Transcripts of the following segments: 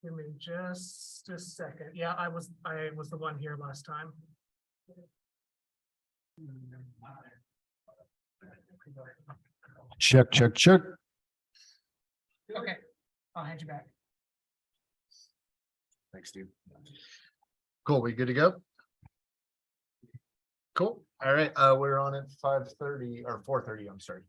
Give me just a second. Yeah, I was the one here last time. Check, check, check. Okay, I'll hand you back. Thanks, Steve. Cool, we good to go? Cool, all right, we're on at 5:30 or 4:30, I'm sorry.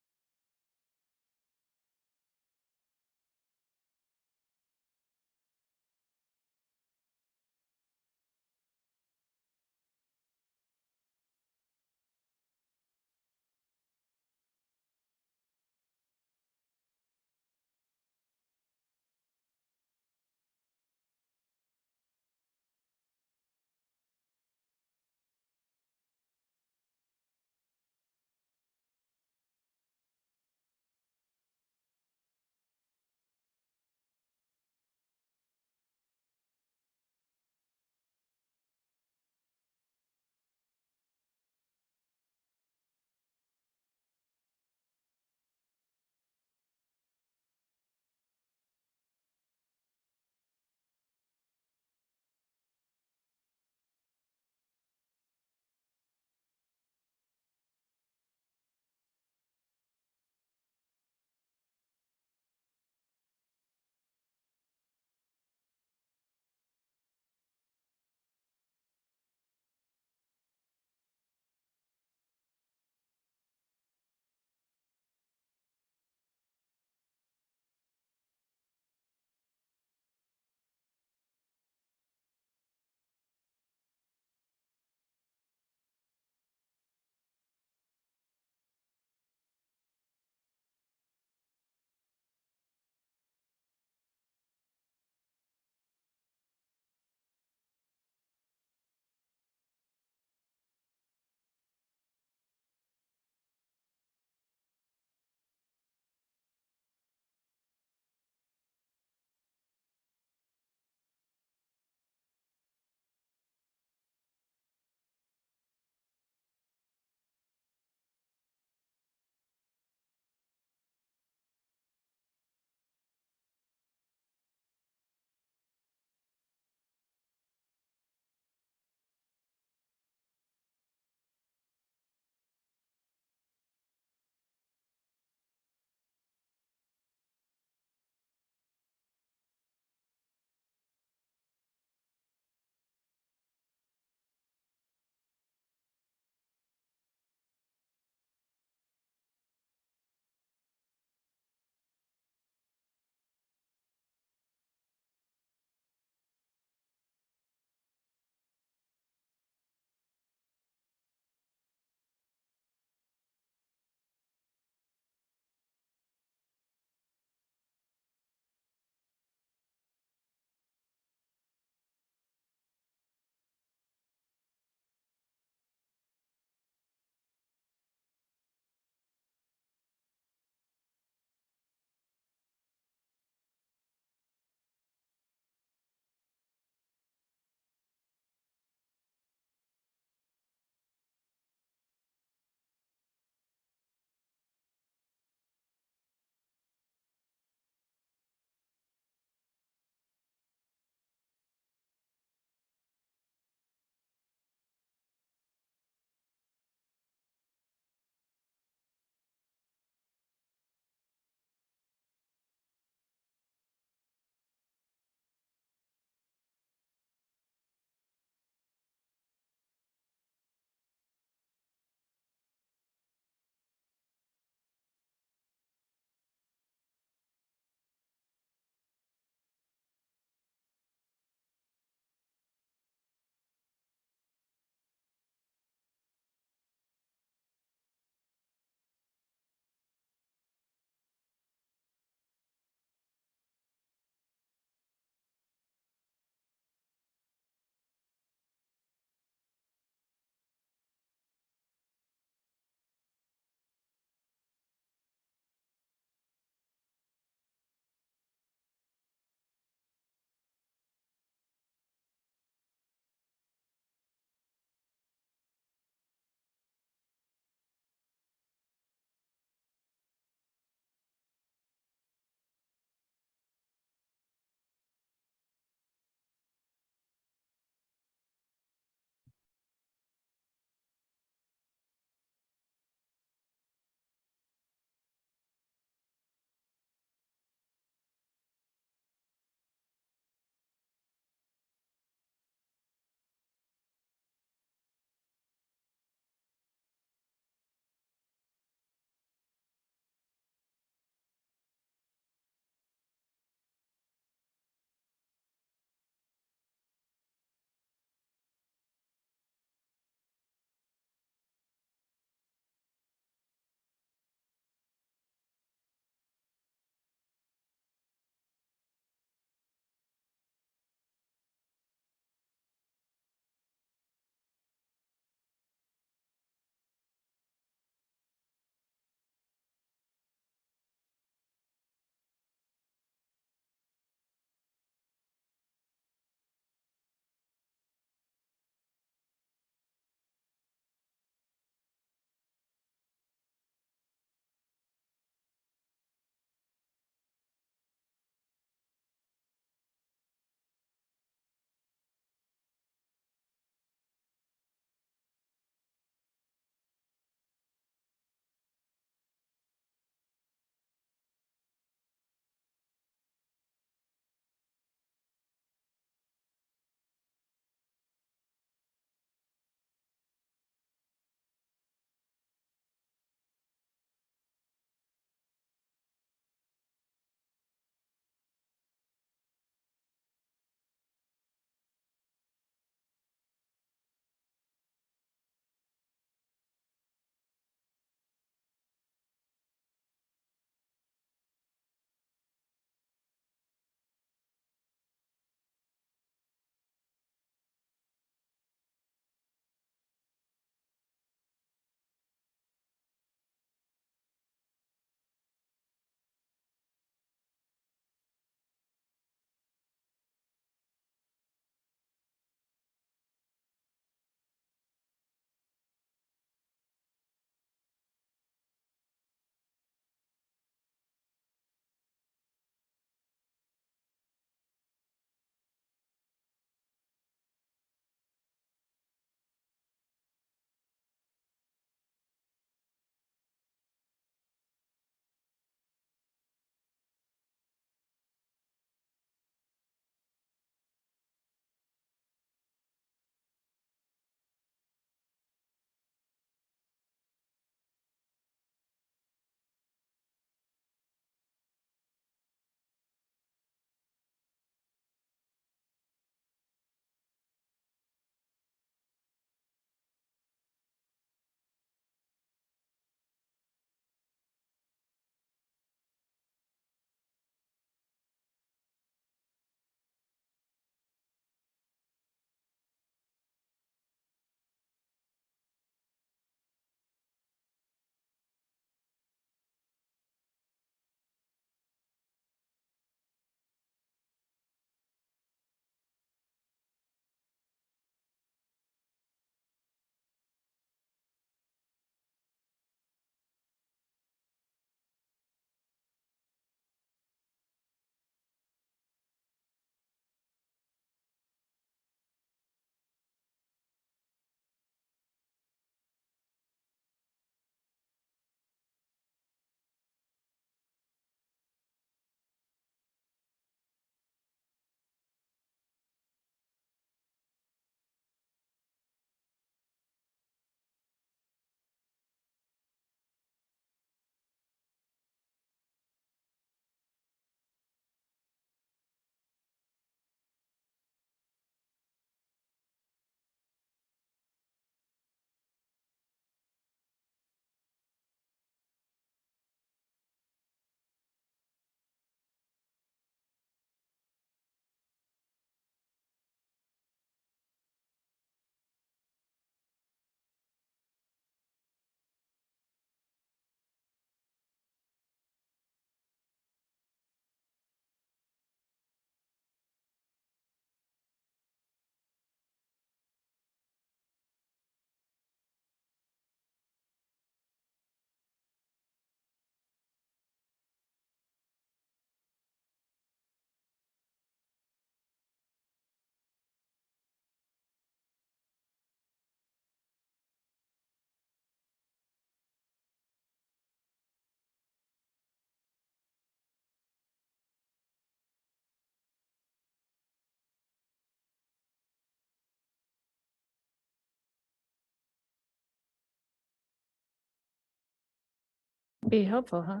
Be helpful, huh?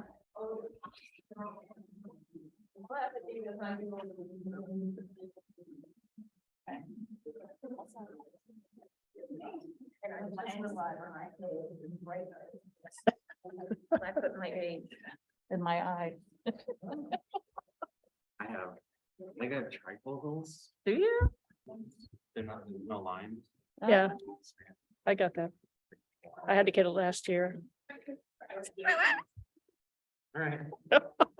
I put my age in my eye. I have, I got trifocals. Do you? They're not, no lines. Yeah, I got that. I had to get it last year. All right.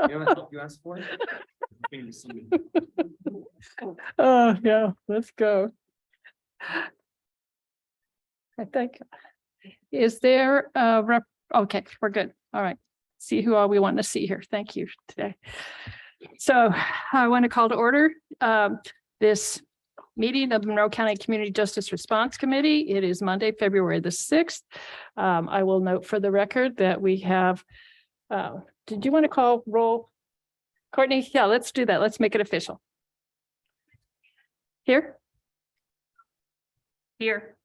You have help you asked for? Can you see me? Oh, yeah, let's go. I think, is there a rep, okay, we're good. All right. See who all we want to see here. Thank you today. So I want to call to order this meeting of the Monroe County Community Justice Response Committee. It is Monday, February the 6th. I will note for the record that we have, did you want to call roll? Courtney? Yeah, let's do that. Let's make it official. Here? Here.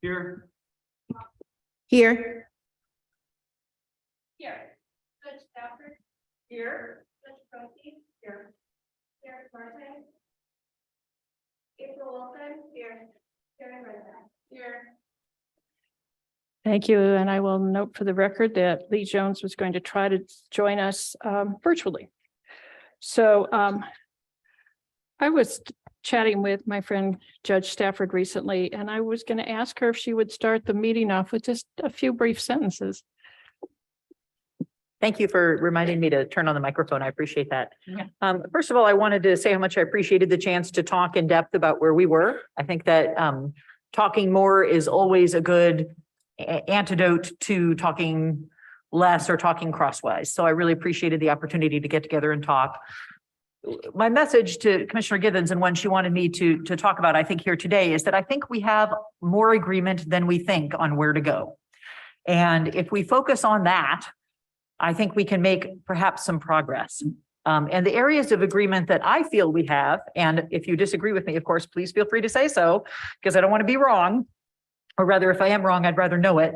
Here. Here. Here. Judge Stafford. Here. Judge Protein. Here. Here, Martin. April Wilson. Here. Karen Brenda. Here. Thank you, and I will note for the record that Lee Jones was going to try to join us virtually. So I was chatting with my friend Judge Stafford recently, and I was going to ask her if she would start the meeting off with just a few brief sentences. Thank you for reminding me to turn on the microphone. I appreciate that. Yeah. First of all, I wanted to say how much I appreciated the chance to talk in depth about where we were. I think that talking more is always a good antidote to talking less or talking crosswise. So I really appreciated the opportunity to get together and talk. My message to Commissioner Givens, and one she wanted me to talk about, I think here today, is that I think we have more agreement than we think on where to go. And if we focus on that, I think we can make perhaps some progress. And the areas of agreement that I feel we have, and if you disagree with me, of course, please feel free to say so, because I don't want to be wrong. Or rather, if I am wrong, I'd rather know it,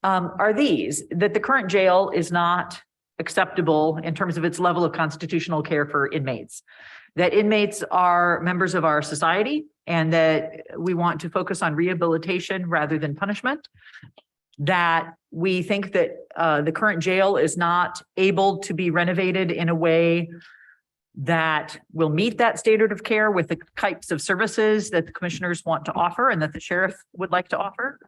are these: that the current jail is not acceptable in terms of its level of constitutional care for inmates, that inmates are members of our society, and that we want to focus on rehabilitation rather than punishment, that we think that the current jail is not able to be renovated in a way that will meet that standard of care with the types of services that the commissioners want to offer and that the sheriff would like to offer.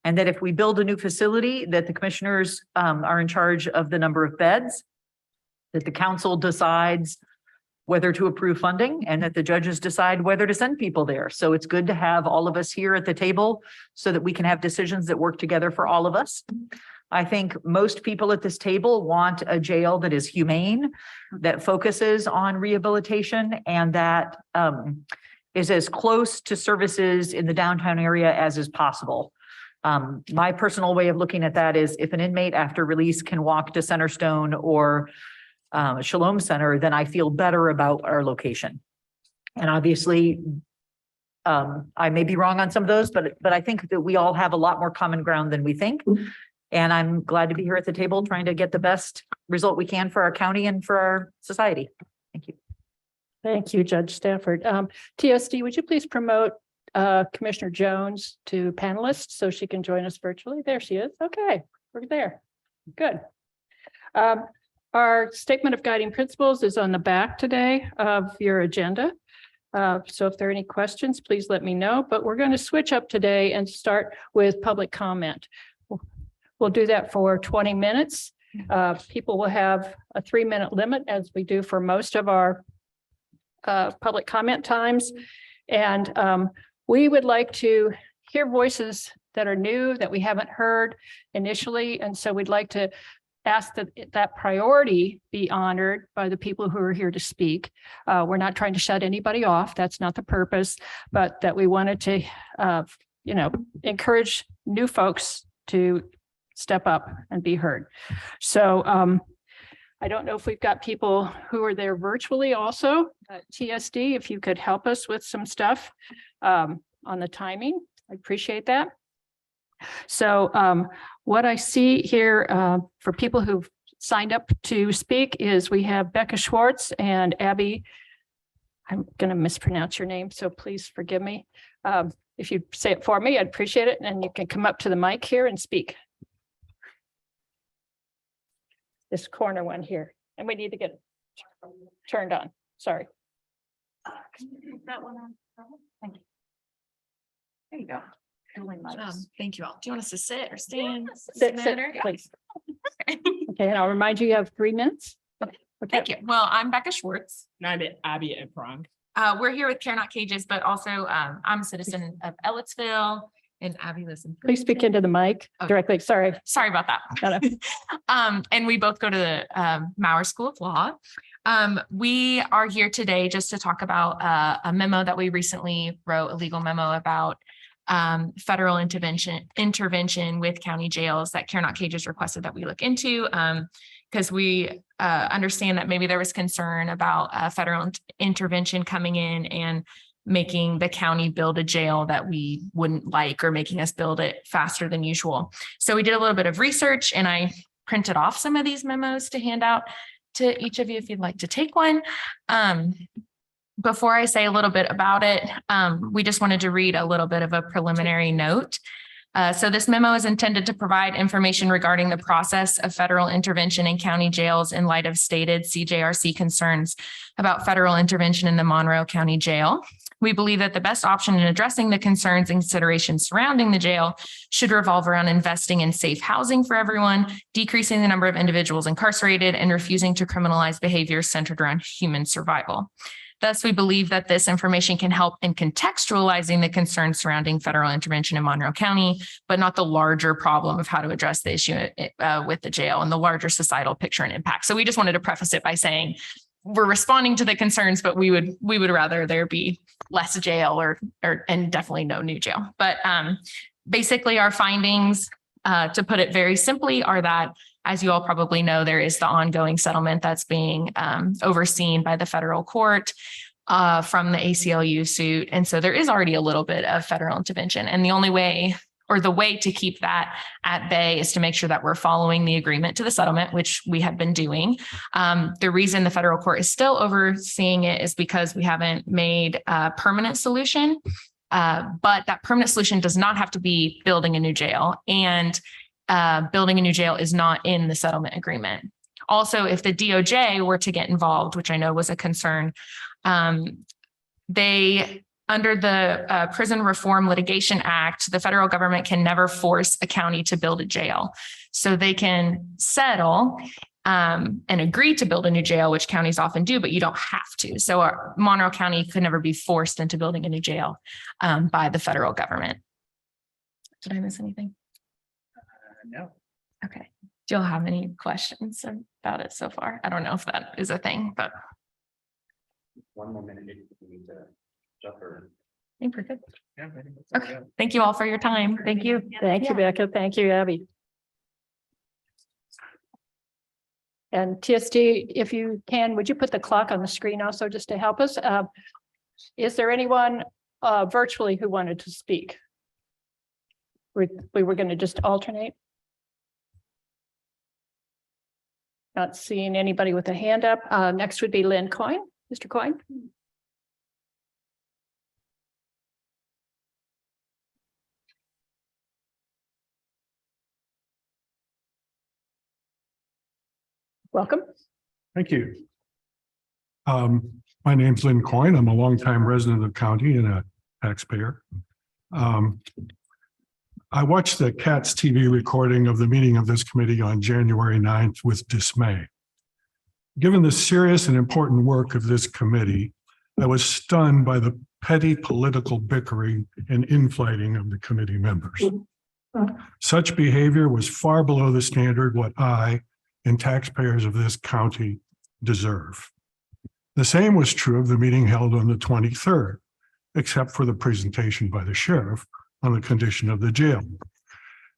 And that if we build a new facility, that the commissioners are in charge of the number of beds, that the council decides whether to approve funding, and that the judges decide whether to send people there. So it's good to have all of us here at the table so that we can have decisions that work together for all of us. I think most people at this table want a jail that is humane, that focuses on rehabilitation, and that is as close to services in the downtown area as is possible. My personal way of looking at that is if an inmate after release can walk to Centerstone or Shalom Center, then I feel better about our location. And obviously, I may be wrong on some of those, but I think that we all have a lot more common ground than we think. And I'm glad to be here at the table trying to get the best result we can for our county and for our society. Thank you. Thank you, Judge Stafford. TSD, would you please promote Commissioner Jones to panelist so she can join us virtually? There she is. Okay, we're there. Good. Our statement of guiding principles is on the back today of your agenda. So if there are any questions, please let me know, but we're going to switch up today and start with public comment. We'll do that for 20 minutes. People will have a 3-minute limit, as we do for most of our public comment times. And we would like to hear voices that are new that we haven't heard initially. And so we'd like to ask that that priority be honored by the people who are here to speak. We're not trying to shut anybody off. That's not the purpose, but that we wanted to, encourage new folks to step up and be heard. So I don't know if we've got people who are there virtually also. TSD, if you could help us with some stuff on the timing, I appreciate that. So what I see here for people who've signed up to speak is we have Becca Schwartz and Abby. I'm going to mispronounce your name, so please forgive me. If you say it for me, I'd appreciate it. And you can come up to the mic here and speak. This corner one here, and we need to get it turned on. Sorry. That one on. Thank you. There you go. Dueling mics. Thank you all. Do you want us to sit or stand? Does it Sit, matter? please. Okay, and I'll remind you, you have 3 minutes. Okay. Thank you. Well, I'm Becca Schwartz. And I'm Abby Eprong. We're here with Care Not Cages, but also I'm a citizen of Ellettsville and Abby lives in. Please speak into the mic Okay. directly. Sorry. Sorry about that. No, no. And we both go to the Maurer School of Law. We are here today just to talk about a memo that we recently wrote, a legal memo about federal intervention with county jails that Care Not Cages requested that we look into. Because we understand that maybe there was concern about federal intervention coming in and making the county build a jail that we wouldn't like, or making us build it faster than usual. So we did a little bit of research, and I printed off some of these memos to hand out to each of you if you'd like to take one. Before I say a little bit about it, we just wanted to read a little bit of a preliminary note. So this memo is intended to provide information regarding the process of federal intervention in county jails in light of stated CJRC concerns about federal intervention in the Monroe County Jail. We believe that the best option in addressing the concerns and considerations surrounding the jail should revolve around investing in safe housing for everyone, decreasing the number of individuals incarcerated, and refusing to criminalize behaviors centered around human survival. Thus, we believe that this information can help in contextualizing the concerns surrounding federal intervention in Monroe County, but not the larger problem of how to address the issue with the jail and the larger societal picture and impact. So we just wanted to preface it by saying we're responding to the concerns, but we would rather there be less jail and definitely no new jail. But basically our findings, to put it very simply, are that, as you all probably know, there is the ongoing settlement that's being overseen by the federal court from the ACLU suit. And so there is already a little bit of federal intervention. And the only way, or the way to keep that at bay, is to make sure that we're following the agreement to the settlement, which we have been doing. The reason the federal court is still overseeing it is because we haven't made a permanent solution. But that permanent solution does not have to be building a new jail, and building a new jail is not in the settlement agreement. Also, if the DOJ were to get involved, which I know was a concern, under the Prison Reform Litigation Act, the federal government can never force a county to build a jail. So they can settle and agree to build a new jail, which counties often do, but you don't have to. So Monroe County could never be forced into building a new jail by the federal government. Did I miss anything? No. Okay. Do y'all have any questions about it so far? I don't know if that is a thing, but One more minute, if we need to jump or. I think we're good. Yeah, I think that's Okay. Thank you all for your time. Thank you. Thank you, Becca. Thank you, Abby. And TSD, if you can, would you put the clock on the screen also just to help us? Is there anyone virtually who wanted to speak? We were going to just alternate. Not seeing anybody with a hand up. Next would be Lynn Coyne. Mr. Coyne. Welcome. Thank you. My name's Lynn Coyne. I'm a longtime resident of the county and a taxpayer. I watched the CATS TV recording of the meeting of this committee on January 9th with dismay. Given the serious and important work of this committee, I was stunned by the petty political bickering and infighting of the committee members. Such behavior was far below the standard what I and taxpayers of this county deserve. The same was true of the meeting held on the 23rd, except for the presentation by the sheriff on the condition of the jail.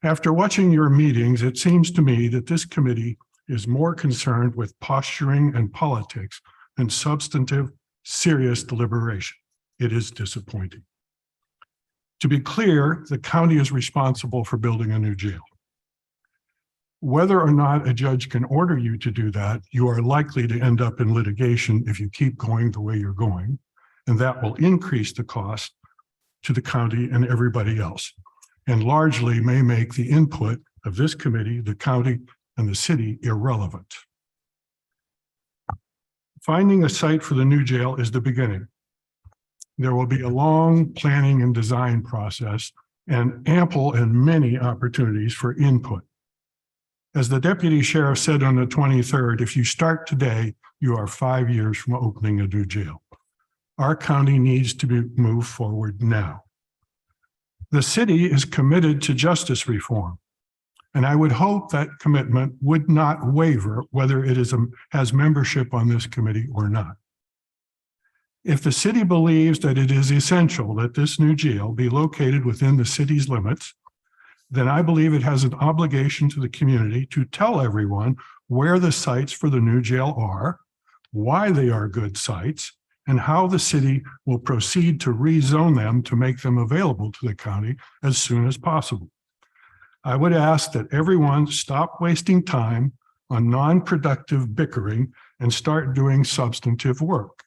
After watching your meetings, it seems to me that this committee is more concerned with posturing and politics than substantive, serious deliberation. It is disappointing. To be clear, the county is responsible for building a new jail. Whether or not a judge can order you to do that, you are likely to end up in litigation if you keep going the way you're going, and that will increase the cost to the county and everybody else, and largely may make the input of this committee, the county, and the city irrelevant. Finding a site for the new jail is the beginning. There will be a long planning and design process and ample and many opportunities for input. As the deputy sheriff said on the 23rd, if you start today, you are 5 years from opening a new jail. Our county needs to move forward now. The city is committed to justice reform, and I would hope that commitment would not waver whether it has membership on this committee or not. If the city believes that it is essential that this new jail be located within the city's limits, then I believe it has an obligation to the community to tell everyone where the sites for the new jail are, why they are good sites, and how the city will proceed to rezone them to make them available to the county as soon as possible. I would ask that everyone stop wasting time on non-productive bickering and start doing substantive work.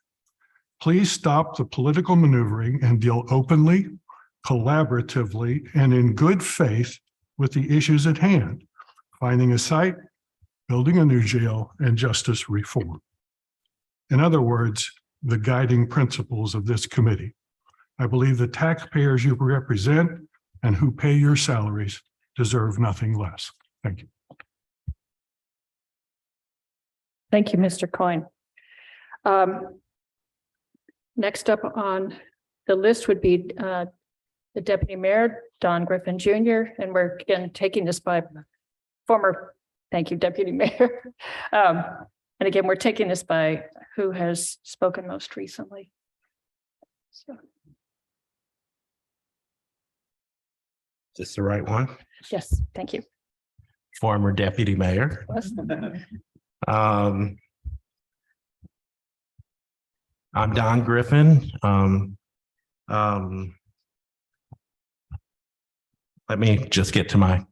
Please stop the political maneuvering and deal openly, collaboratively, and in good faith with the issues at hand, finding a site, building a new jail, and justice reform. In other words, the guiding principles of this committee. I believe the taxpayers you represent and who pay your salaries deserve nothing less. Thank you. Thank you, Mr. Coyne. Next up on the list would be the Deputy Mayor, Don Griffin Jr., and we're again taking this by former, thank you, Deputy Mayor. And again, we're taking this by who has spoken most recently. So, Is this the right one? yes, thank you. Former deputy mayor. I'm Don Griffin. Let me just get to my,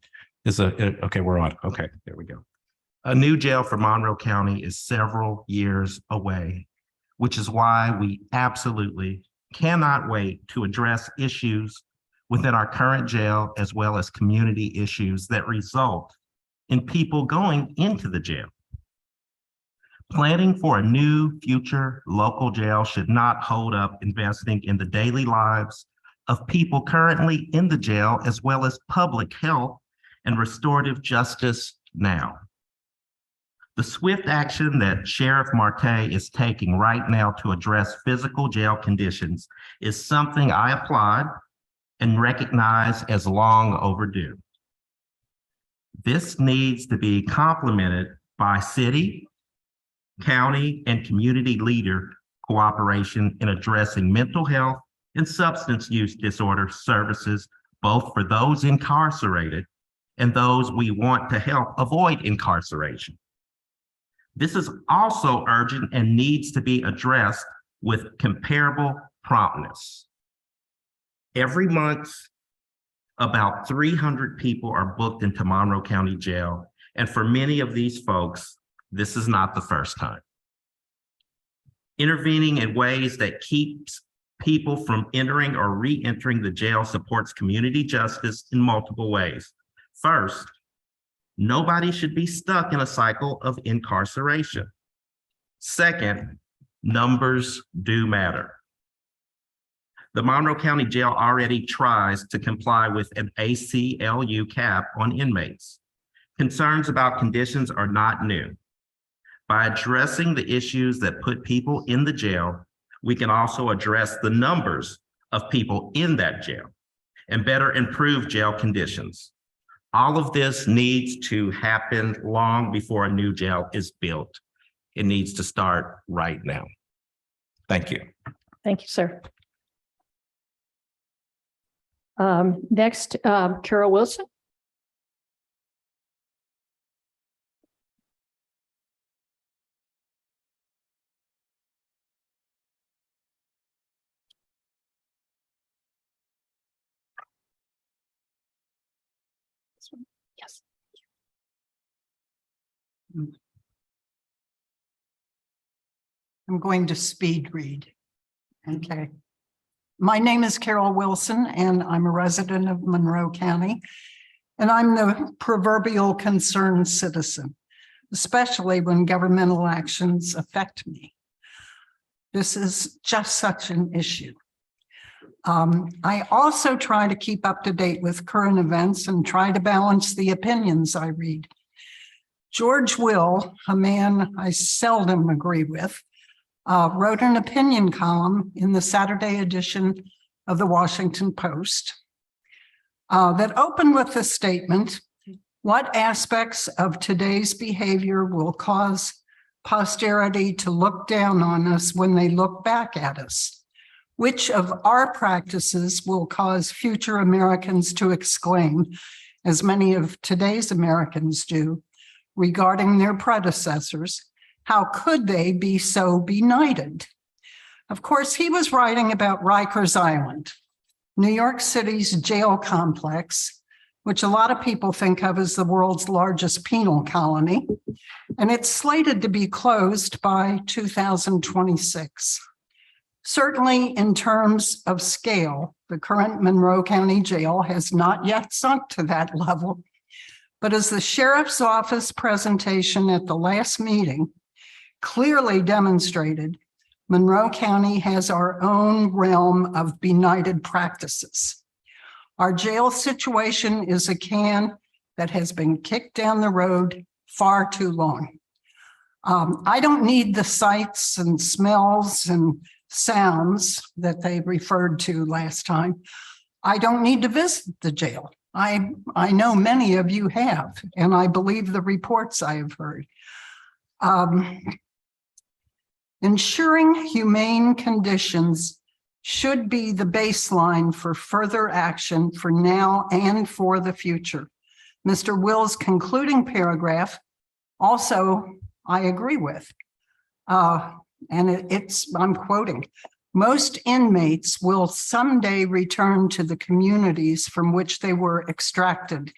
okay, we're on. Okay, there we go. A new jail for Monroe County is several years away, which is why we absolutely cannot wait to address issues within our current jail, as well as community issues that result in people going into the jail. Planning for a new future local jail should not hold up investing in the daily lives of people currently in the jail, as well as public health and restorative justice now. The swift action that Sheriff Marte is taking right now to address physical jail conditions is something I applaud and recognize as long overdue. This needs to be complemented by city, county, and community leader cooperation in addressing mental health and substance use disorder services, both for those incarcerated and those we want to help avoid incarceration. This is also urgent and needs to be addressed with comparable promptness. Every month, about 300 people are booked into Monroe County Jail, and for many of these folks, this is not the first time. Intervening in ways that keeps people from entering or re-entering the jail supports community justice in multiple ways. First, nobody should be stuck in a cycle of incarceration. Second, numbers do matter. The Monroe County Jail already tries to comply with an ACLU cap on inmates. Concerns about conditions are not new. By addressing the issues that put people in the jail, we can also address the numbers of people in that jail and better improve jail conditions. All of this needs to happen long before a new jail is built. It needs to start right now. Thank you. Thank you, sir. Next, Carol Wilson. Yes. I'm going to speed read. Okay. My name is Carol Wilson, and I'm a resident of Monroe County. And I'm the proverbial concerned citizen, especially when governmental actions affect me. This is just such an issue. I also try to keep up to date with current events and try to balance the opinions I read. George Will, a man I seldom agree with, wrote an opinion column in the Saturday edition of the Washington Post that opened with the statement, "What aspects of today's behavior will cause posterity to look down on us when they look back at us? Which of our practices will cause future Americans to exclaim, as many of today's Americans do, regarding their predecessors? How could they be so benighted?" Of course, he was writing about Rikers Island, New York City's jail complex, which a lot of people think of as the world's largest penal colony, and it's slated to be closed by 2026. Certainly in terms of scale, the current Monroe County Jail has not yet sunk to that level. But as the sheriff's office presentation at the last meeting clearly demonstrated, Monroe County has our own realm of benighted practices. Our jail situation is a can that has been kicked down the road far too long. I don't need the sights and smells and sounds that they referred to last time. I don't need to visit the jail. I know many of you have, and I believe the reports I have heard. Ensuring humane conditions should be the baseline for further action for now and for the future. Mr. Will's concluding paragraph also I agree with. I'm quoting, "Most inmates will someday return to the communities from which they were extracted.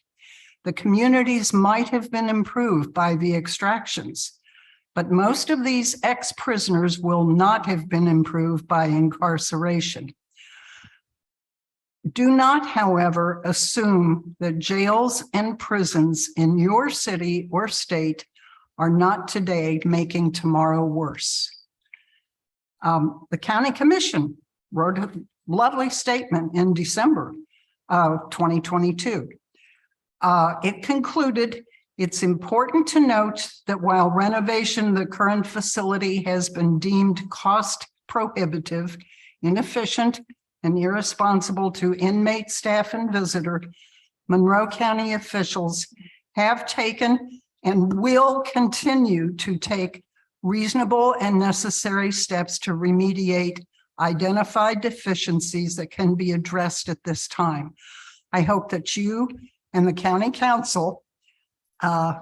The communities might have been improved by the extractions, but most of these ex-prisoners will not have been improved by incarceration. Do not, however, assume that jails and prisons in your city or state are not today making tomorrow worse." The county commission wrote a lovely statement in December of 2022. It concluded, "It's important to note that while renovation of the current facility has been deemed cost prohibitive, inefficient, and irresponsible to inmate, staff, and visitor, Monroe County officials have taken and will continue to take reasonable and necessary steps to remediate identified deficiencies that can be addressed at this time." I hope that you and the county council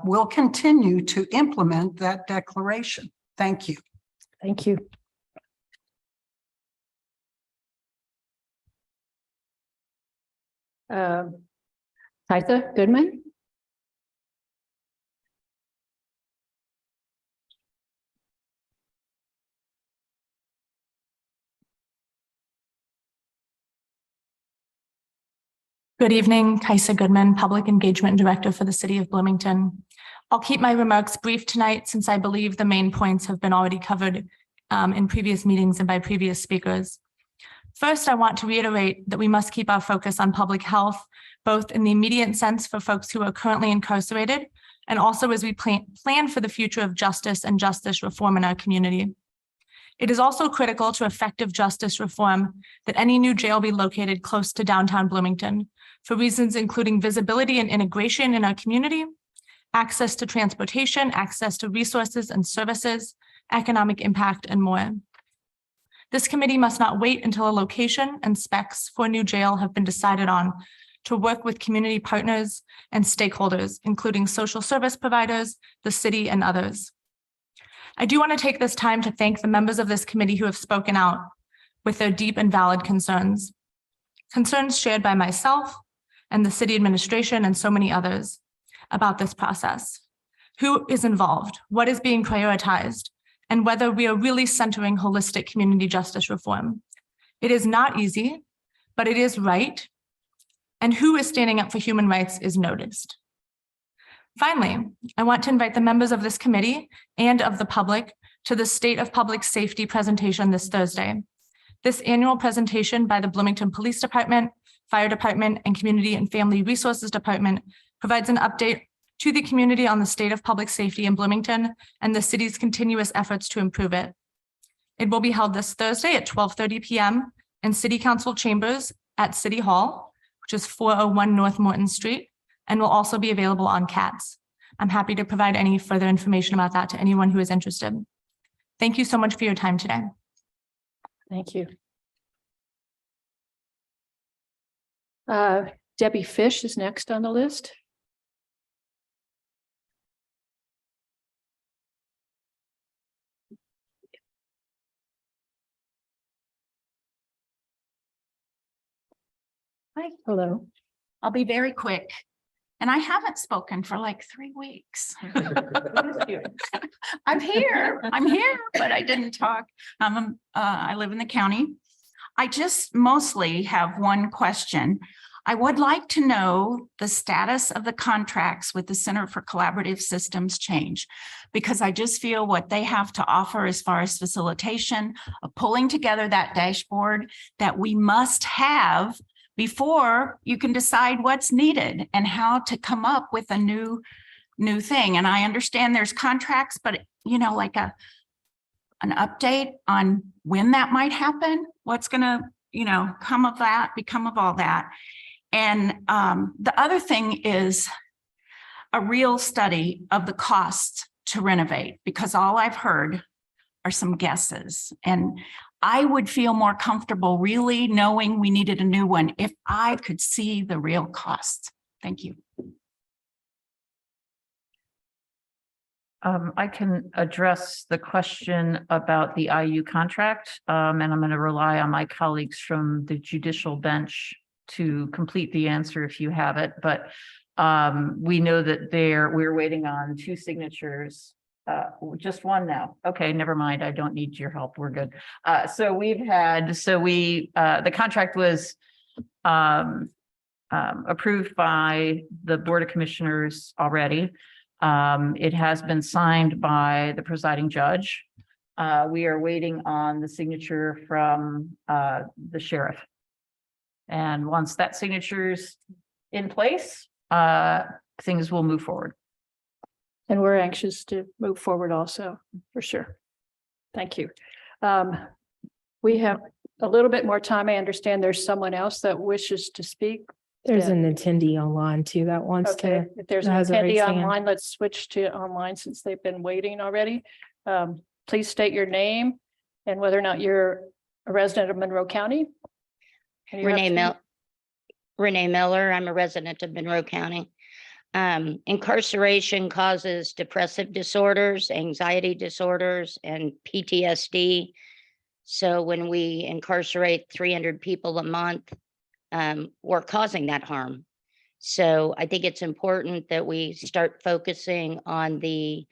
will continue to implement that declaration. Thank you. Thank you. Tytha Goodman? Good evening, Kaisa Goodman, Public Engagement Director for the City of Bloomington. I'll keep my remarks brief tonight since I believe the main points have been already covered in previous meetings and by previous speakers. First, I want to reiterate that we must keep our focus on public health, both in the immediate sense for folks who are currently incarcerated, and also as we plan for the future of justice and justice reform in our community. It is also critical to effective justice reform that any new jail be located close to downtown Bloomington for reasons including visibility and integration in our community, access to transportation, access to resources and services, economic impact, and more. This committee must not wait until a location and specs for a new jail have been decided on to work with community partners and stakeholders, including social service providers, the city, and others. I do want to take this time to thank the members of this committee who have spoken out with their deep and valid concerns. Concerns shared by myself, and the city administration and so many others about this process. Who is involved? What is being prioritized? And whether we are really centering holistic community justice reform. It is not easy, but it is right. And who is standing up for human rights is noticed. Finally, I want to invite the members of this committee and of the public to the State of Public Safety presentation this Thursday. This annual presentation by the Bloomington Police Department, Fire Department, and Community and Family Resources Department provides an update to the community on the state of public safety in Bloomington and the city's continuous efforts to improve it. It will be held this Thursday at 12:30 p.m. in City Council chambers at City Hall, which is 401 North Morton Street, and will also be available on CATS. I'm happy to provide any further information about that to anyone who is interested. Thank you so much for your time today. Thank you. Debbie Fish is next on the list. Hi, Hello. I'll be very quick. And I haven't spoken for like 3 weeks. I'm here, but I didn't talk. I live in the county. I just mostly have one question. I would like to know the status of the contracts with the Center for Collaborative Systems Change, because I just feel what they have to offer as far as facilitation of pulling together that dashboard that we must have before you can decide what's needed and how to come up with a new thing. And I understand there's contracts, but like an update on when that might happen, what's gonna, become of all that. And the other thing is a real study of the cost to renovate, because all I've heard are some guesses. And I would feel more comfortable really knowing we needed a new one if I could see the real costs. Thank you. I can address the question about the IU contract, and I'm going to rely on my colleagues from the judicial bench to complete the answer if you have it. But we know that we're waiting on 2 signatures. Just one now. Okay, never mind. I don't need your help. We're good. The contract was approved by the Board of Commissioners already. It has been signed by the presiding judge. We are waiting on the signature from the sheriff. And once that signature's in place, things will move forward. And we're anxious to move forward also, for sure. Thank you. We have a little bit more time. I understand there's someone else that wishes to speak. There's Yeah. an attendee online too that wants Okay, to. if there's an has a raised attendee hand. online, let's switch to online since they've been waiting already. Please state your name and whether or not you're a resident of Monroe County. And you have Renee Miller. I'm a resident of Monroe County. Incarceration causes depressive disorders, anxiety disorders, and PTSD. So when we incarcerate 300 people a month, we're causing that harm. So I think it's important that we start focusing on the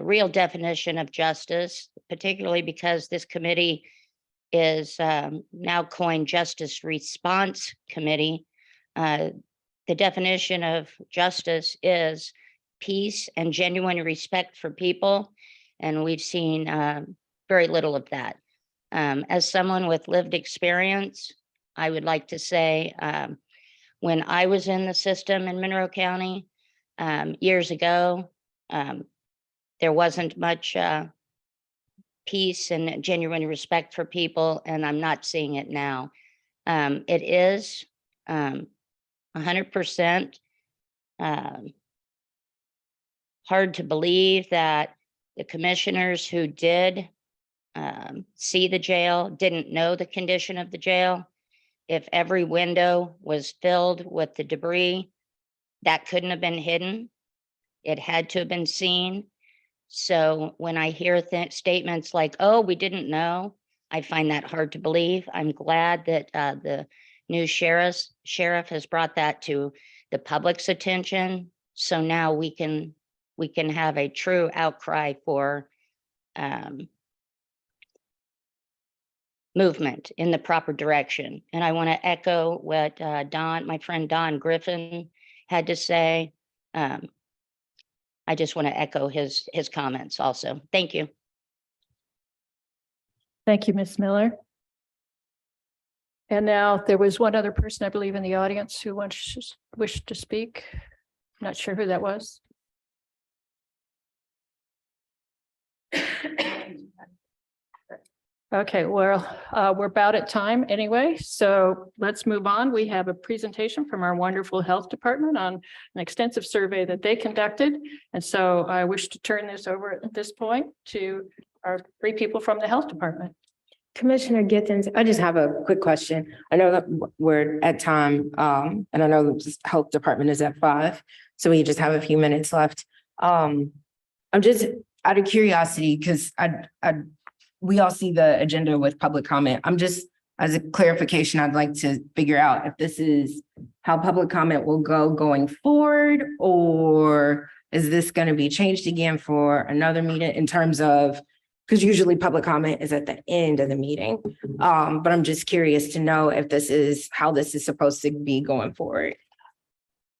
real definition of justice, particularly because this committee is now coined Justice Response Committee. The definition of justice is peace and genuine respect for people. And we've seen very little of that. As someone with lived experience, I would like to say, when I was in the system in Monroe County years ago, there wasn't much peace and genuine respect for people, and I'm not seeing it now. It is 100% hard to believe that the commissioners who did see the jail didn't know the condition of the jail. If every window was filled with the debris, that couldn't have been hidden. It had to have been seen. So when I hear statements like, oh, we didn't know, I find that hard to believe. I'm glad that the new sheriff has brought that to the public's attention. So now we can have a true outcry for movement in the proper direction. And I want to echo what my friend Don Griffin had to say. I just want to echo his comments also. Thank you. Thank you, Ms. Miller. And now there was one other person, I believe, in the audience who wished to speak. Not sure who that was. Okay, well, we're about at time anyway, so let's move on. We have a presentation from our wonderful health department on an extensive survey that they conducted. And so I wish to turn this over at this point to our three people from the health department. Commissioner Gittens, I just have a quick question. I know that we're at time, and I know the health department is at 5, so we just have a few minutes left. I'm just out of curiosity, because we all see the agenda with public comment. I'm just, as a clarification, I'd like to figure out if this is how public comment will go going forward, or is this going to be changed again for another meeting in terms of, because usually public comment is at the end of the meeting. But I'm just curious to know if this is how this is supposed to be going forward.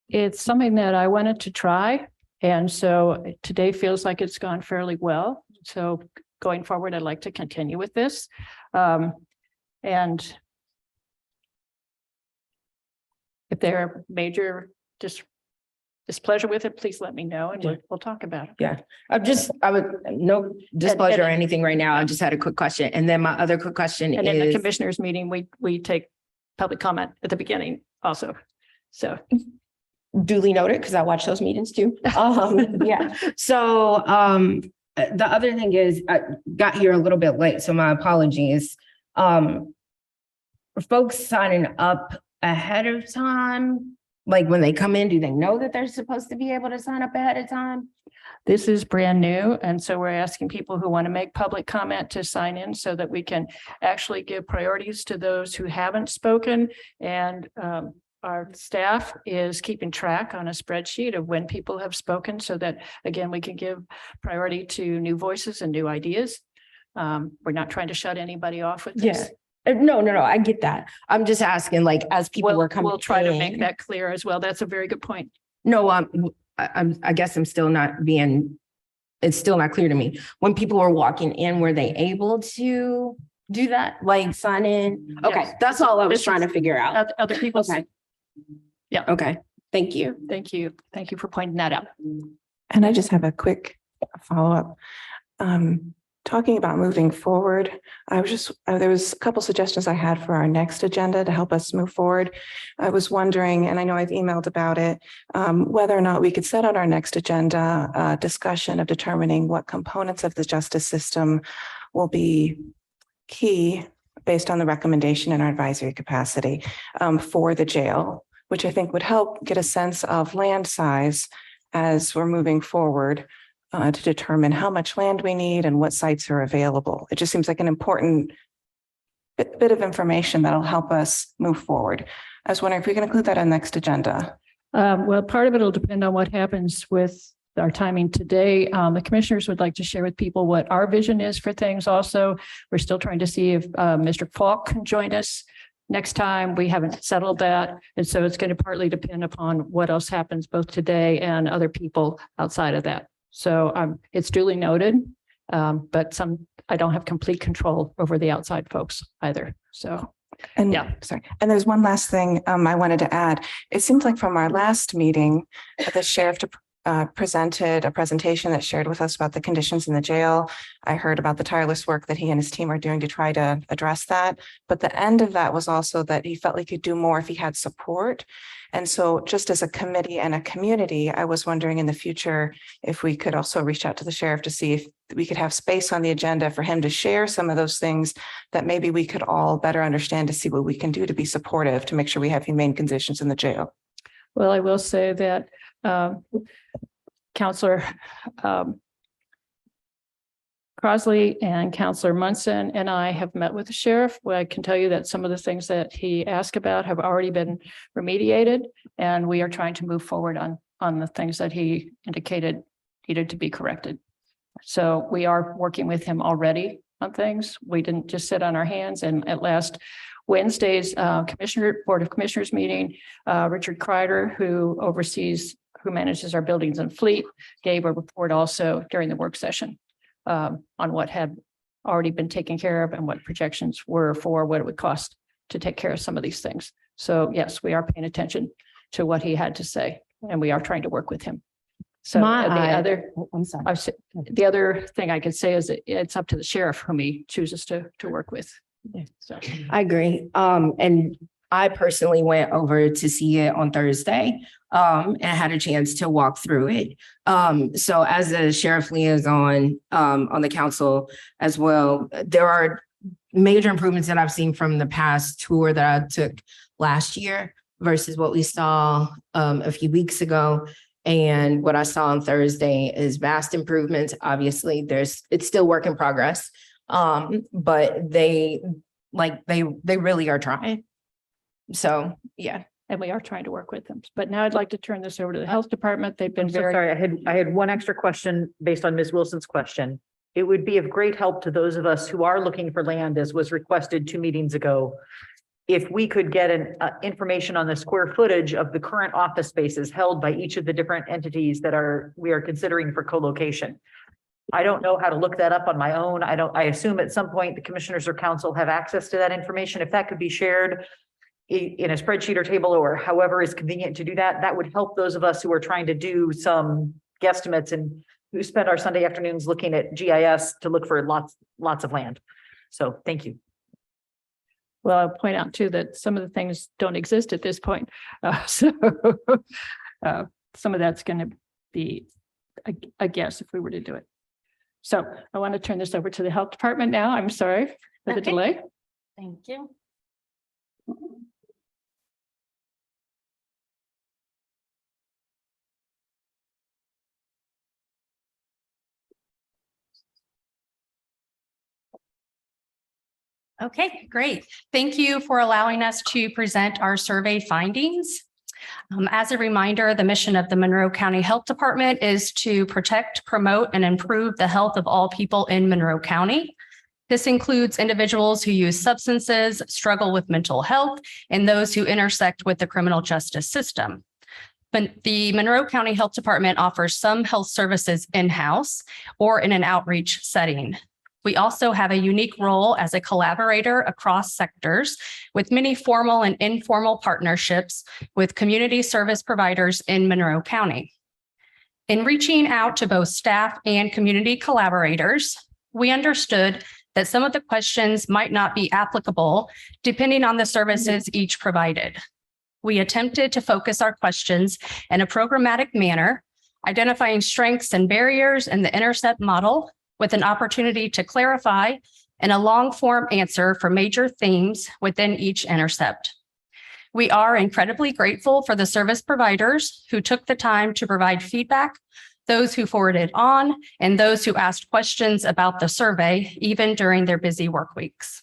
It's something that I wanted to try. And so today feels like it's gone fairly well. So going forward, I'd like to continue with this. And if there are major displeasure with it, please let me know and we'll talk about it. Yeah, no displeasure or anything right now. I just had a quick question. And then my other quick question And in the is, commissioners meeting, we take public comment at the beginning also. So duly noted, because I watch those meetings too. Yeah. So the other thing is, I got here a little bit late, so my apologies. Folks signing up ahead of time, like when they come in, do they know that they're supposed to be able to sign up ahead of time? this is brand new. And so we're asking people who want to make public comment to sign in so that we can actually give priorities to those who haven't spoken. And our staff is keeping track on a spreadsheet of when people have spoken so that, again, we can give priority to new voices and new ideas. We're not trying to shut anybody off with this. No, I get that. I'm just asking, like, as people were coming. We'll try to make that clear as well. That's a very good point. No, I guess I'm still not being, it's still not clear to me. When people were walking in, were they able to do that? Like sign in? Okay, Yes. that's all I was trying to figure out. Other people. Okay. Yeah. Okay, thank you. Thank you. Thank you for pointing that out. And I just have a quick follow-up. Talking about moving forward, I was just, there was a couple suggestions I had for our next agenda to help us move forward. I was wondering, and I know I've emailed about it, whether or not we could set on our next agenda a discussion of determining what components of the justice system will be key based on the recommendation in our advisory capacity for the jail, which I think would help get a sense of land size as we're moving forward. To determine how much land we need and what sites are available. It just seems like an important bit of information that'll help us move forward. I was wondering if we can include that on next agenda. Well, part of it will depend on what happens with our timing today. The commissioners would like to share with people what our vision is for things. Also, we're still trying to see if Mr. Falk can join us next time. We haven't settled that. And so it's going to partly depend upon what else happens both today and other people outside of that. So it's duly noted, but I don't have complete control over the outside folks either. So, and yeah, sorry. And there's one last thing I wanted to add. It seems like from our last meeting, the sheriff presented a presentation that shared with us about the conditions in the jail. I heard about the tireless work that he and his team are doing to try to address that. But the end of that was also that he felt he could do more if he had support. And so just as a committee and a community, I was wondering in the future if we could also reach out to the sheriff to see if we could have space on the agenda for him to share some of those things that maybe we could all better understand to see what we can do to be supportive, to make sure we have humane conditions in the jail. Well, I will say that Counselor Crosley and Counselor Munson and I have met with the sheriff. Well, I can tell you that some of the things that he asked about have already been remediated, and we are trying to move forward on the things that he indicated needed to be corrected. So we are working with him already on things. We didn't just sit on our hands, and at last Wednesday's Board of Commissioners meeting, Richard Kreider, who manages our buildings and fleet, gave a report also during the work session on what had already been taken care of and what projections were for what it would cost to take care of some of these things. So yes, we are paying attention to what he had to say, and we are trying to work with him. So I'm sorry. the other thing I could say is that it's up to the sheriff whom he chooses to work with. So I agree. And I personally went over to see it on Thursday, and had a chance to walk through it. So as a sheriff liaison, on the council as well, there are major improvements that I've seen from the past tour that I took last year versus what we saw, a few weeks ago. And what I saw on Thursday is vast improvements. Obviously, it's still work in progress. But they really are trying. So, yeah. and we are trying to work with them. But now I'd like to turn this over to the health department. They've been I'm so very. sorry, I had one extra question based on Ms. Wilson's question. It would be of great help to those of us who are looking for land, as was requested 2 meetings ago, if we could get an information on the square footage of the current office spaces held by each of the different entities that we are considering for co-location. I don't know how to look that up on my own. I assume at some point the commissioners or council have access to that information. If that could be shared in a spreadsheet or table or however is convenient to do that, that would help those of us who are trying to do some guesstimates and who spend our Sunday afternoons looking at GIS to look for lots of land. So thank you. Well, I'll point out too that some of the things don't exist at this point. So some of that's going to be a guess if we were to do it. So I want to turn this over to the health department now. I'm sorry for the delay. Thank you. Okay, great. Thank you for allowing us to present our survey findings. As a reminder, the mission of the Monroe County Health Department is to protect, promote, and improve the health of all people in Monroe County. This includes individuals who use substances, struggle with mental health, and those who intersect with the criminal justice system. But the Monroe County Health Department offers some health services in-house or in an outreach setting. We also have a unique role as a collaborator across sectors with many formal and informal partnerships with community service providers in Monroe County. In reaching out to both staff and community collaborators, we understood that some of the questions might not be applicable depending on the services each provided. We attempted to focus our questions in a programmatic manner, identifying strengths and barriers in the intercept model with an opportunity to clarify in a long form answer for major themes within each intercept. We are incredibly grateful for the service providers who took the time to provide feedback, those who forwarded on, and those who asked questions about the survey, even during their busy work weeks.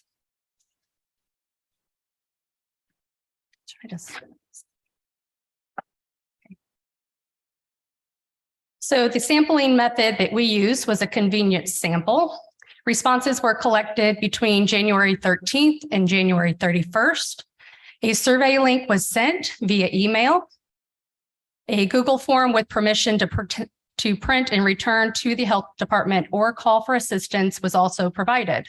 So the sampling method that we used was a convenient sample. Responses were collected between January 13th and January 31st. A survey link was sent via email. A Google form with permission to print and return to the health department or call for assistance was also provided.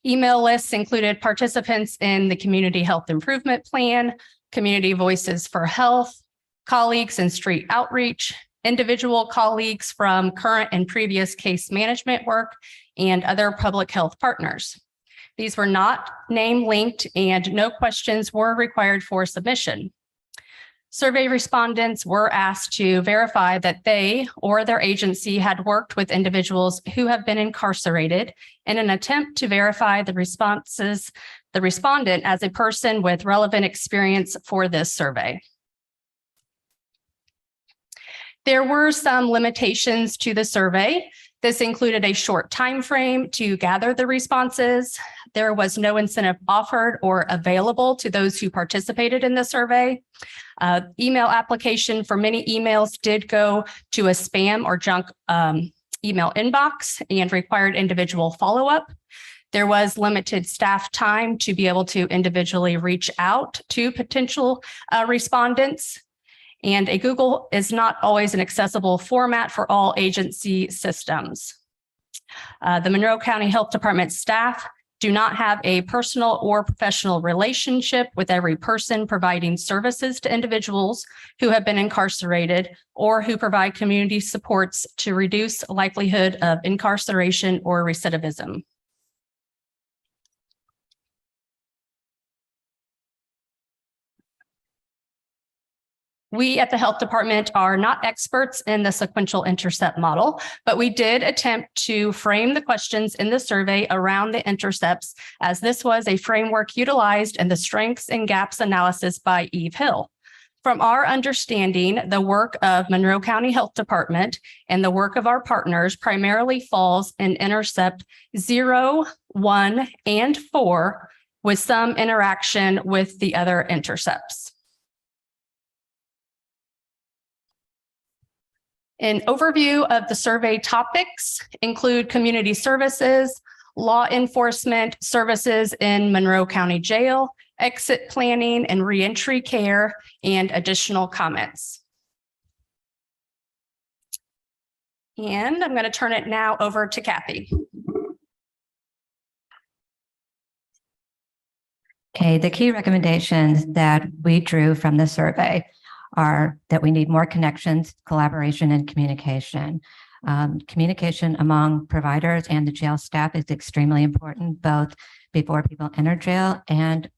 Email lists included participants in the Community Health Improvement Plan, Community Voices for Health, colleagues in street outreach, individual colleagues from current and previous case management work, and other public health partners. These were not name linked and no questions were required for submission. Survey respondents were asked to verify that they or their agency had worked with individuals who have been incarcerated in an attempt to verify the respondent as a person with relevant experience for this survey. There were some limitations to the survey. This included a short time frame to gather the responses. There was no incentive offered or available to those who participated in the survey. Email application for many emails did go to a spam or junk email inbox and required individual follow-up. There was limited staff time to be able to individually reach out to potential respondents. And a Google is not always an accessible format for all agency systems. The Monroe County Health Department staff do not have a personal or professional relationship with every person providing services to individuals who have been incarcerated or who provide community supports to reduce likelihood of incarceration or recidivism. We at the health department are not experts in the sequential intercept model, but we did attempt to frame the questions in the survey around the intercepts, as this was a framework utilized in the strengths and gaps analysis by Eve Hill. From our understanding, the work of Monroe County Health Department and the work of our partners primarily falls in intercept 0, 1, and 4, with some interaction with the other intercepts. An overview of the survey topics include community services, law enforcement services in Monroe County Jail, exit planning and reentry care, and additional comments. And I'm going to turn it now over to Kathy. Okay, the key recommendations that we drew from the survey are that we need more connections, collaboration, and communication. Communication among providers and the jail staff is extremely important, both before people enter jail and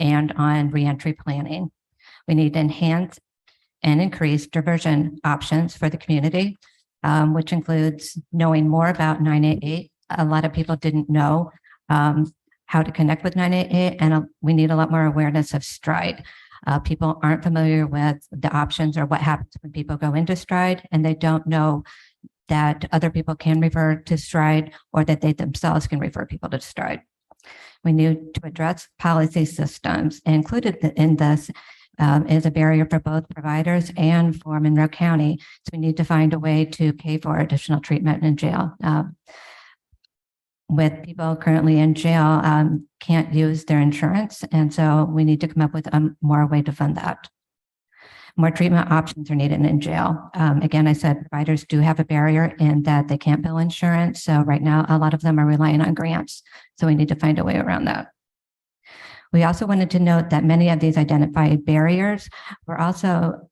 on reentry planning. We need to enhance and increase diversion options for the community, which includes knowing more about 988. A lot of people didn't know how to connect with 988, and we need a lot more awareness of STRIDE. People aren't familiar with the options or what happens when people go into STRIDE, and they don't know that other people can refer to STRIDE or that they themselves can refer people to STRIDE. We need to address policy systems. Included in this is a barrier for both providers and for Monroe County. So we need to find a way to pay for additional treatment in jail. With people currently in jail, can't use their insurance. And so we need to come up with a more way to fund that. More treatment options are needed in jail. Again, I said providers do have a barrier in that they can't bill insurance. So right now, a lot of them are relying on grants. So we need to find a way around that. We also wanted to note that many of these identified barriers were also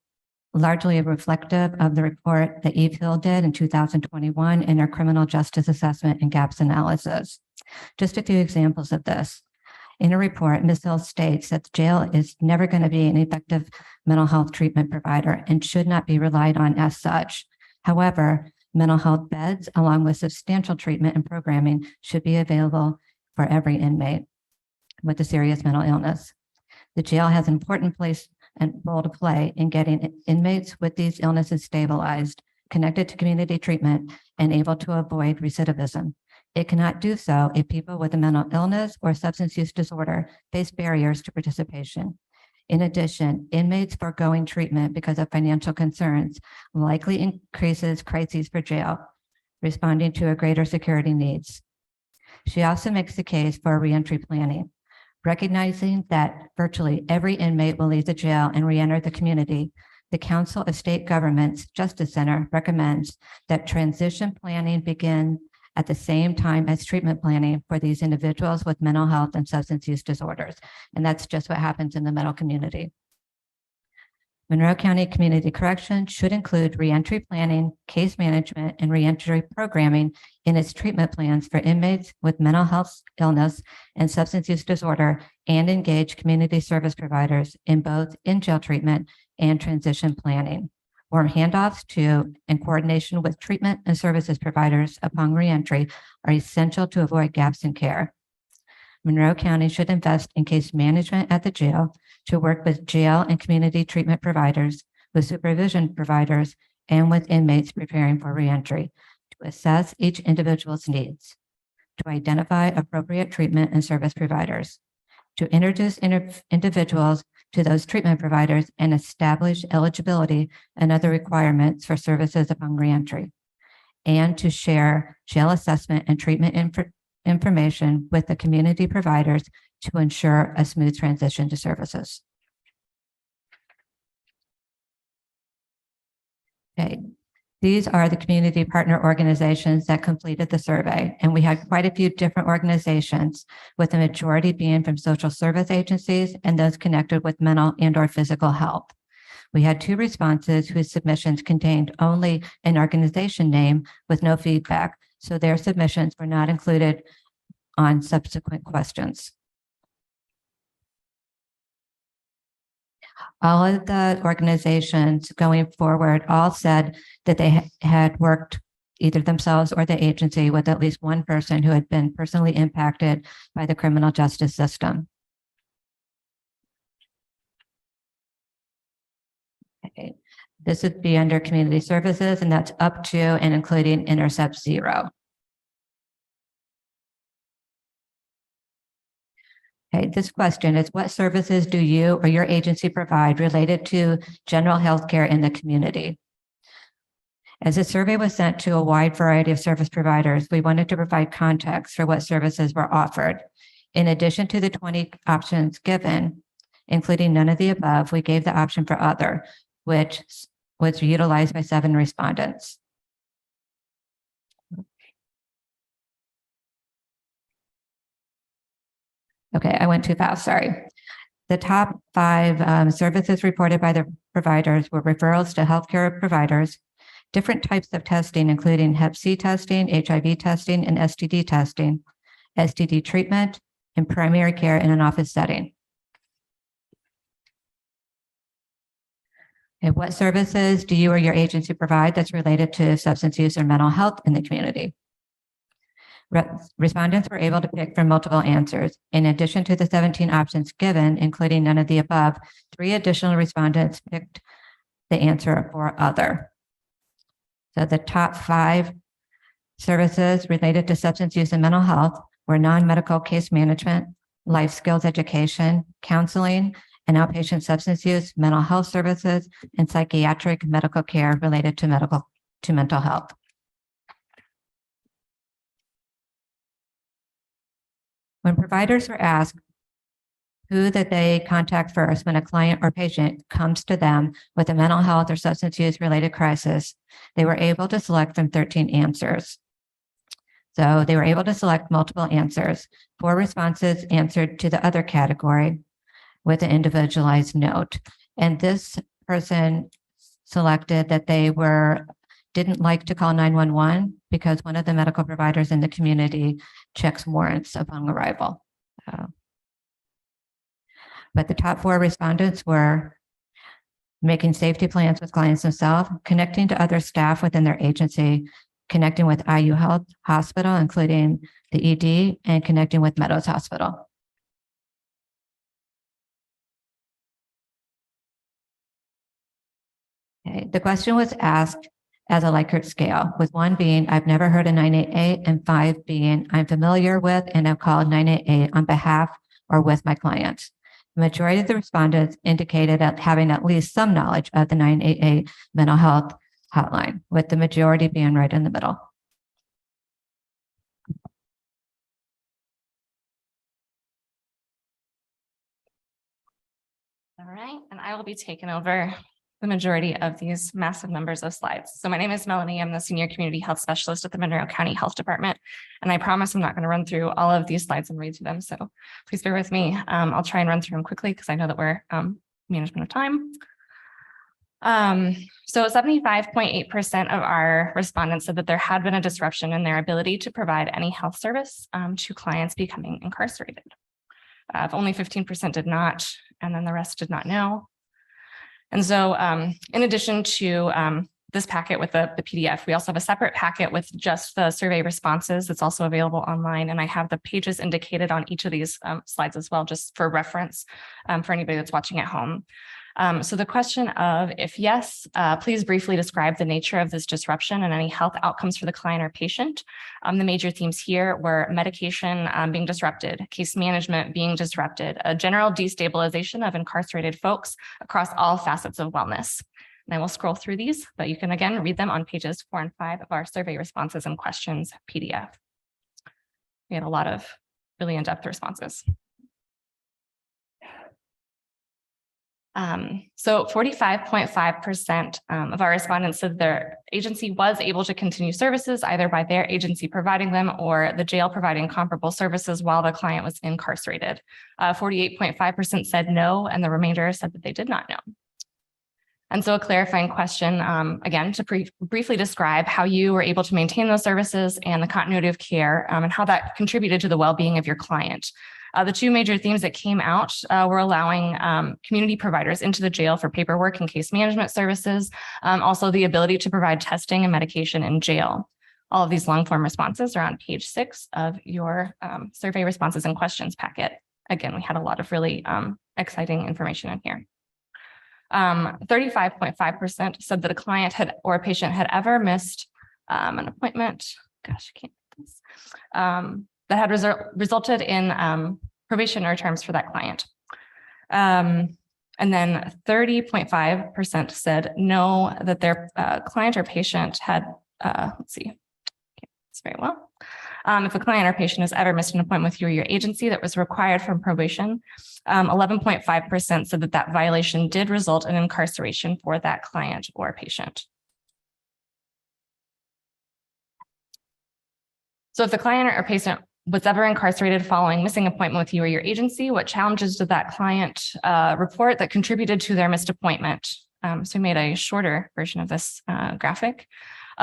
largely reflective of the report that Eve Hill did in 2021 in her criminal justice assessment and gaps analysis. Just a few examples of this. In a report, Ms. Hill states that jail is never going to be an effective mental health treatment provider and should not be relied on as such. However, mental health beds, along with substantial treatment and programming, should be available for every inmate with a serious mental illness. The jail has an important place and role to play in getting inmates with these illnesses stabilized, connected to community treatment, and able to avoid recidivism. It cannot do so if people with a mental illness or substance use disorder face barriers to participation. In addition, inmates foregoing treatment because of financial concerns likely increases crises for jail, responding to a greater security needs. She also makes the case for reentry planning. Recognizing that virtually every inmate will leave the jail and reenter the community, the Council of State Governments Justice Center recommends that transition planning begin at the same time as treatment planning for these individuals with mental health and substance use disorders. And that's just what happens in the mental community. Monroe County Community Corrections should include reentry planning, case management, and reentry programming in its treatment plans for inmates with mental health illness and substance use disorder, and engage community service providers in both in-jail treatment and transition planning. Warm handoffs to and coordination with treatment and services providers upon reentry are essential to avoid gaps in care. Monroe County should invest in case management at the jail to work with jail and community treatment providers, with supervision providers, and with inmates preparing for reentry to to assess each individual's needs, to identify appropriate treatment and service providers, to introduce individuals to those treatment providers and establish eligibility and other requirements for services upon reentry, and to share jail assessment and treatment information with the community providers to ensure a smooth transition to services. Okay. These are the community partner organizations that completed the survey, and we had quite a few different organizations, with the majority being from social service agencies and those connected with mental and/or physical health. We had 2 responses whose submissions contained only an organization name with no feedback, so their submissions were not included on subsequent questions. All of the organizations going forward all said that they had worked either themselves or the agency with at least one person who had been personally impacted by the criminal justice system. Okay. This would be under community services, and that's up to and including Intercept 0. Okay, this question is, what services do you or your agency provide related to general health care in the community? As the survey was sent to a wide variety of service providers, we wanted to provide context for what services were offered. In addition to the 20 options given, including none of the above, we gave the option for other, which was utilized by 7 respondents. Okay, I went too fast, sorry. The top 5 services reported by the providers were referrals to healthcare providers, different types of testing, including Hep C testing, HIV testing, and STD testing, STD treatment, and primary care in an office setting. And what services do you or your agency provide that's related to substance use or mental health in the community? Respondents were able to pick from multiple answers. In addition to the 17 options given, including none of the above, 3 additional respondents picked the answer for other. So the top 5 services related to substance use and mental health were non-medical case management, life skills education, counseling, and outpatient substance use, mental health services, and psychiatric medical care related to mental health. When providers were asked who that they contact first when a client or patient comes to them with a mental health or substance use related crisis, they were able to select from 13 answers. So they were able to select multiple answers. 4 responses answered to the other category with an individualized note. And this person selected that they didn't like to call 911 because one of the medical providers in the community checks warrants upon arrival. But the top 4 respondents were making safety plans with clients themselves, connecting to other staff within their agency, connecting with IU Health Hospital, including the ED, and connecting with Meadows Hospital. Okay. The question was asked as a Likert scale, with 1 being, I've never heard of 988, and 5 being, I'm familiar with and have called 988 on behalf or with my clients. The majority of the respondents indicated that having at least some knowledge of the 988 mental health hotline, with the majority being right in the middle. All right, and I will be taking over the majority of these massive numbers of slides. So my name is Melanie. I'm the Senior Community Health Specialist at the Monroe County Health Department. And I promise I'm not going to run through all of these slides and read through them. So please bear with me. I'll try and run through them quickly because I know that we're management of time. So 75.8% of our respondents said that there had been a disruption in their ability to provide any health service to clients becoming incarcerated. Only 15% did not, and then the rest did not know. And so in addition to this packet with the PDF, we also have a separate packet with just the survey responses that's also available online. And I have the pages indicated on each of these slides as well, just for reference for anybody that's watching at home. So the question of if yes, please briefly describe the nature of this disruption and any health outcomes for the client or patient. The major themes here were medication being disrupted, case management being disrupted, a general destabilization of incarcerated folks across all facets of wellness. And I will scroll through these, but you can again read them on pages 4 and 5 of our survey responses and questions PDF. We had a lot of really in-depth responses. So 45.5% of our respondents said their agency was able to continue services either by their agency providing them or the jail providing comparable services while the client was incarcerated. 48.5% said no, and the remainder said that they did not know. And so a clarifying question, again, to briefly describe how you were able to maintain those services and the continuity of care and how that contributed to the well-being of your client. The two major themes that came out were allowing community providers into the jail for paperwork and case management services, also the ability to provide testing and medication in jail. All of these long-form responses are on page 6 of your survey responses and questions packet. Again, we had a lot of really exciting information in here. 35.5% said that a client had or a patient had ever missed an appointment. Gosh, I can't do this. That had resulted in probationary terms for that client. And then 30.5% said no, that their client or patient had, let's see, it's very well. If a client or patient has ever missed an appointment with you or your agency that was required from probation, 11.5% said that that violation did result in incarceration for that client or patient. So if the client or patient was ever incarcerated following missing appointment with you or your agency, what challenges did that client report that contributed to their missed appointment? So we made a shorter version of this graphic.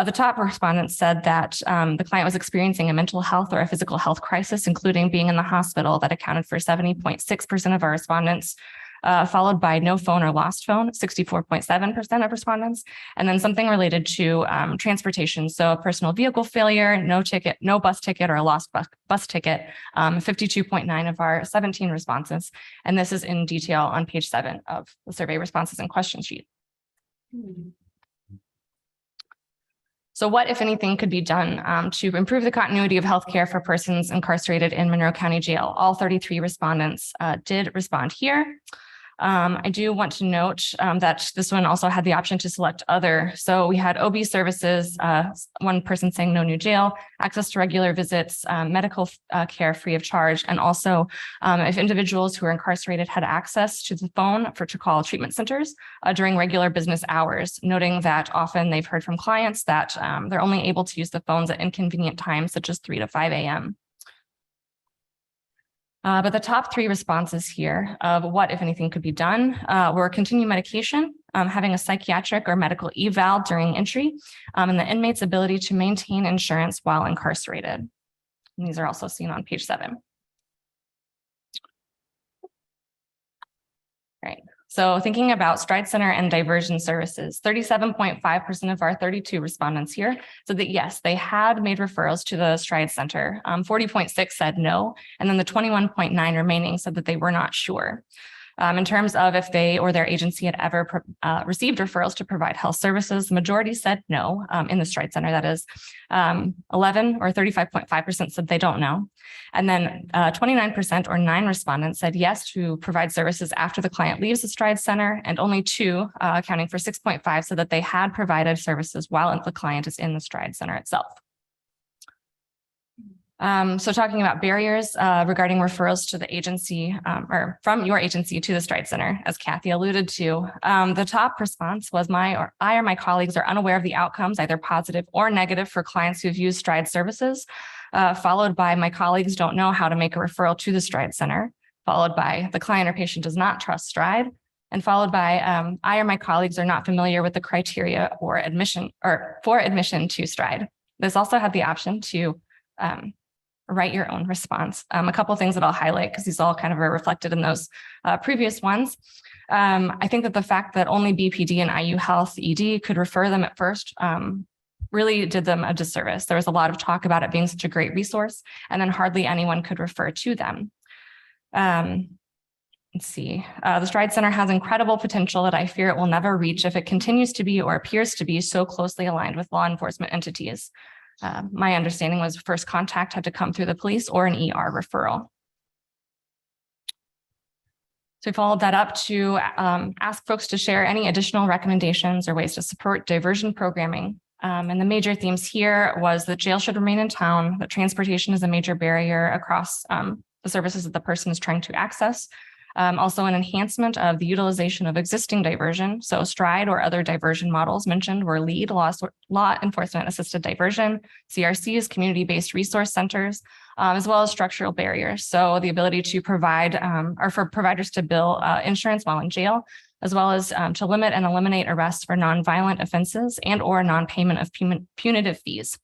The top respondents said that the client was experiencing a mental health or a physical health crisis, including being in the hospital. That accounted for 70.6% of our respondents, followed by no phone or lost phone, 64.7% of respondents, and then something related to transportation. So a personal vehicle failure, no ticket, no bus ticket, or a lost bus ticket, 52.9% of our 17 responses. And this is in detail on page 7 of the survey responses and question sheet. So what, if anything, could be done to improve the continuity of healthcare for persons incarcerated in Monroe County Jail? All 33 respondents did respond here. I do want to note that this one also had the option to select other. So we had OB services, one person saying no new jail, access to regular visits, medical care free of charge, and also if individuals who are incarcerated had access to the phone to call treatment centers during regular business hours, noting that often they've heard from clients that they're only able to use the phones at inconvenient times, such as 3 to 5 a.m. But the top 3 responses here of what, if anything, could be done were continued medication, having a psychiatric or medical eval during entry, and the inmate's ability to maintain insurance while incarcerated. And these are also seen on page 7. Right. So thinking about Stride Center and diversion services, 37.5% of our 32 respondents here said that yes, they had made referrals to the Stride Center. 40.6 said no, and then the 21.9 remaining said that they were not sure. In terms of if they or their agency had ever received referrals to provide health services, the majority said no in the Stride Center. That is 11 or 35.5% said they don't know. And then 29% or 9 respondents said yes to provide services after the client leaves the Stride Center, and only 2, accounting for 6.5, said that they had provided services while the client is in the Stride Center itself. So talking about barriers regarding referrals to the agency or from your agency to the Stride Center, as Kathy alluded to, the top response was I or my colleagues are unaware of the outcomes, either positive or negative, for clients who've used Stride services, followed by my colleagues don't know how to make a referral to the Stride Center, followed by the client or patient does not trust Stride, and followed by I or my colleagues are not familiar with the criteria for admission to Stride. This also had the option to write your own response. A couple of things that I'll highlight because these all kind of are reflected in those previous ones. I think that the fact that only BPD and IU Health ED could refer them at first really did them a disservice. There was a lot of talk about it being such a great resource, and then hardly anyone could refer to them. let's see, the Stride Center has incredible potential that I fear it will never reach if it continues to be or appears to be so closely aligned with law enforcement entities. My understanding was first contact had to come through the police or an ER referral. So we followed that up to ask folks to share any additional recommendations or ways to support diversion programming. And the major themes here was that jail should remain in town, that transportation is a major barrier across the services that the person is trying to access. Also an enhancement of the utilization of existing diversion. So Stride or other diversion models mentioned were LEAD, law enforcement assisted diversion, CRCs, community-based resource centers, as well as structural barriers. So the ability to provide or for providers to bill insurance while in jail, as well as to limit and eliminate arrests for nonviolent offenses and or non-payment of punitive fees.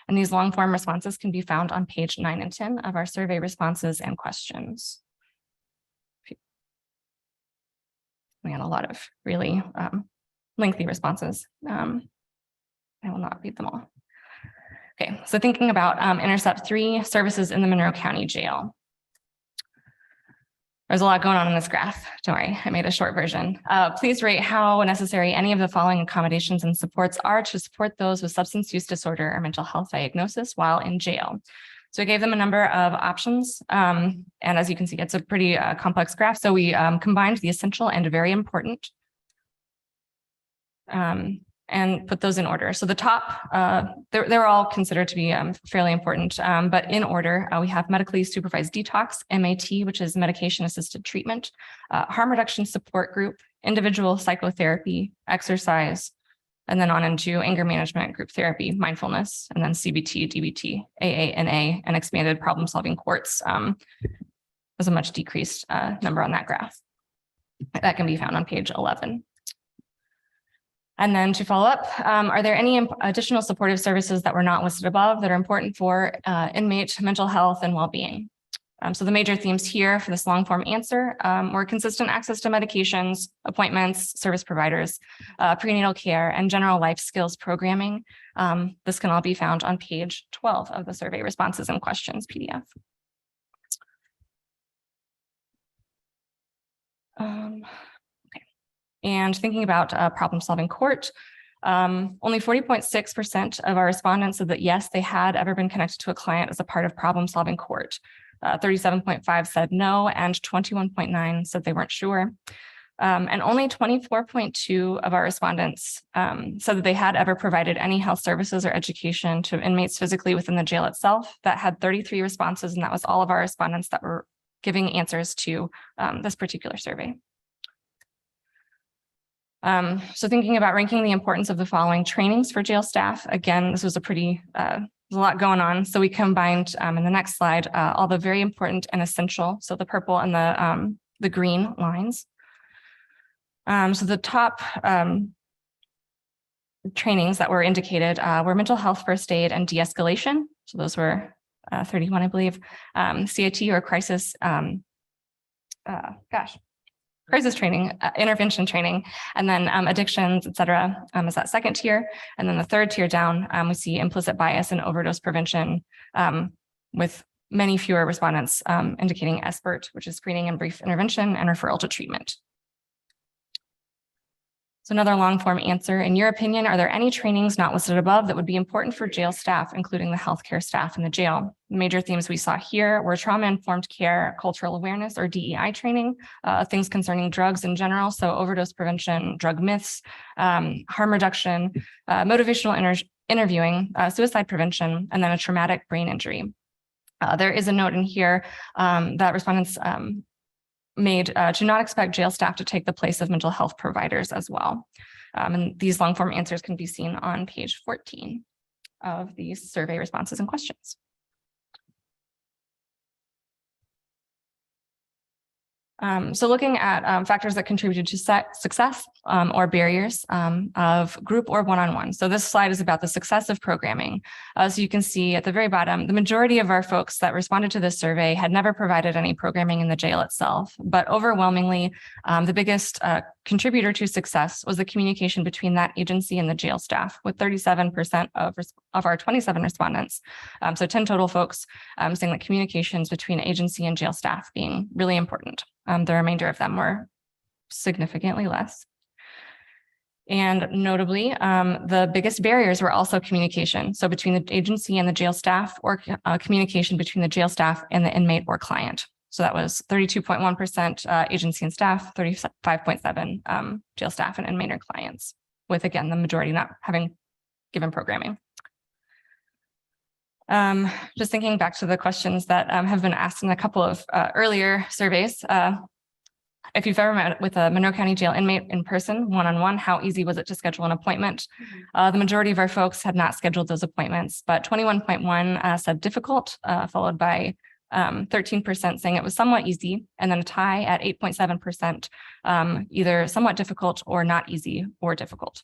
And these long form responses can be found on page 9 and 10 of our survey responses and questions. We had a lot of really lengthy responses. I will not read them all. Okay, so thinking about Intercept 3 services in the Monroe County Jail. There's a lot going on in this graph. Don't worry, I made a short version. Please rate how necessary any of the following accommodations and supports are to support those with substance use disorder or mental health diagnosis while in jail. So I gave them a number of options. And as you can see, it's a pretty complex graph. So we combined the essential and very important and put those in order. So the top, they're all considered to be fairly important, but in order, we have medically supervised detox, MAT, which is medication assisted treatment, harm reduction support group, individual psychotherapy, exercise, and then on into anger management, group therapy, mindfulness, and then CBT, DBT, AA, and expanded problem solving courts was a much decreased number on that graph. That can be found on page 11. And then to follow up, are there any additional supportive services that were not listed above that are important for inmate mental health and well-being? So the major themes here for this long form answer were consistent access to medications, appointments, service providers, prenatal care, and general life skills programming. This can all be found on page 12 of the survey responses and questions PDF. Okay. And thinking about problem solving court, only 40.6% of our respondents said that yes, they had ever been connected to a client as a part of problem solving court. 37.5 said no, and 21.9 said they weren't sure. And only 24.2 of our respondents said that they had ever provided any health services or education to inmates physically within the jail itself. That had 33 responses, and that was all of our respondents that were giving answers to this particular survey. So thinking about ranking the importance of the following trainings for jail staff, again, this was a pretty there's a lot going on. So we combined in the next slide, all the very important and essential. So the purple and the green lines. So the top trainings that were indicated were mental health, first aid, and de-escalation. So those were 31, I believe. CIT or crisis, crisis training, intervention training, and then addictions, et cetera, is that second tier. And then the third tier down, we see implicit bias and overdose prevention with many fewer respondents indicating SBIRT, which is screening and brief intervention and referral to treatment. So another long form answer, in your opinion, are there any trainings not listed above that would be important for jail staff, including the healthcare staff in the jail? The major themes we saw here were trauma-informed care, cultural awareness or DEI training, things concerning drugs in general, so overdose prevention, drug myths, harm reduction, motivational interviewing, suicide prevention, and then a traumatic brain injury. There is a note in here that respondents made to not expect jail staff to take the place of mental health providers as well. And these long form answers can be seen on page 14 of these survey responses and questions. So looking at factors that contributed to success or barriers of group or one-on-one. So this slide is about the success of programming. So you can see at the very bottom, the majority of our folks that responded to this survey had never provided any programming in the jail itself, but overwhelmingly, the biggest contributor to success was the communication between that agency and the jail staff, with 37% of our 27 respondents, so 10 total folks, saying that communications between agency and jail staff being really important. The remainder of them were significantly less. And notably, the biggest barriers were also communication. So between the agency and the jail staff, or communication between the jail staff and the inmate or client. So that was 32.1% agency and staff, 35.7% jail staff and inmate or clients, with again, the majority not having given programming. Just thinking back to the questions that have been asked in a couple of earlier surveys. If you've ever met with a Monroe County Jail inmate in person, one-on-one, how easy was it to schedule an appointment? The majority of our folks had not scheduled those appointments, but 21.1% said difficult, followed by 13% saying it was somewhat easy, and then a tie at 8.7%, either somewhat difficult or not easy or difficult.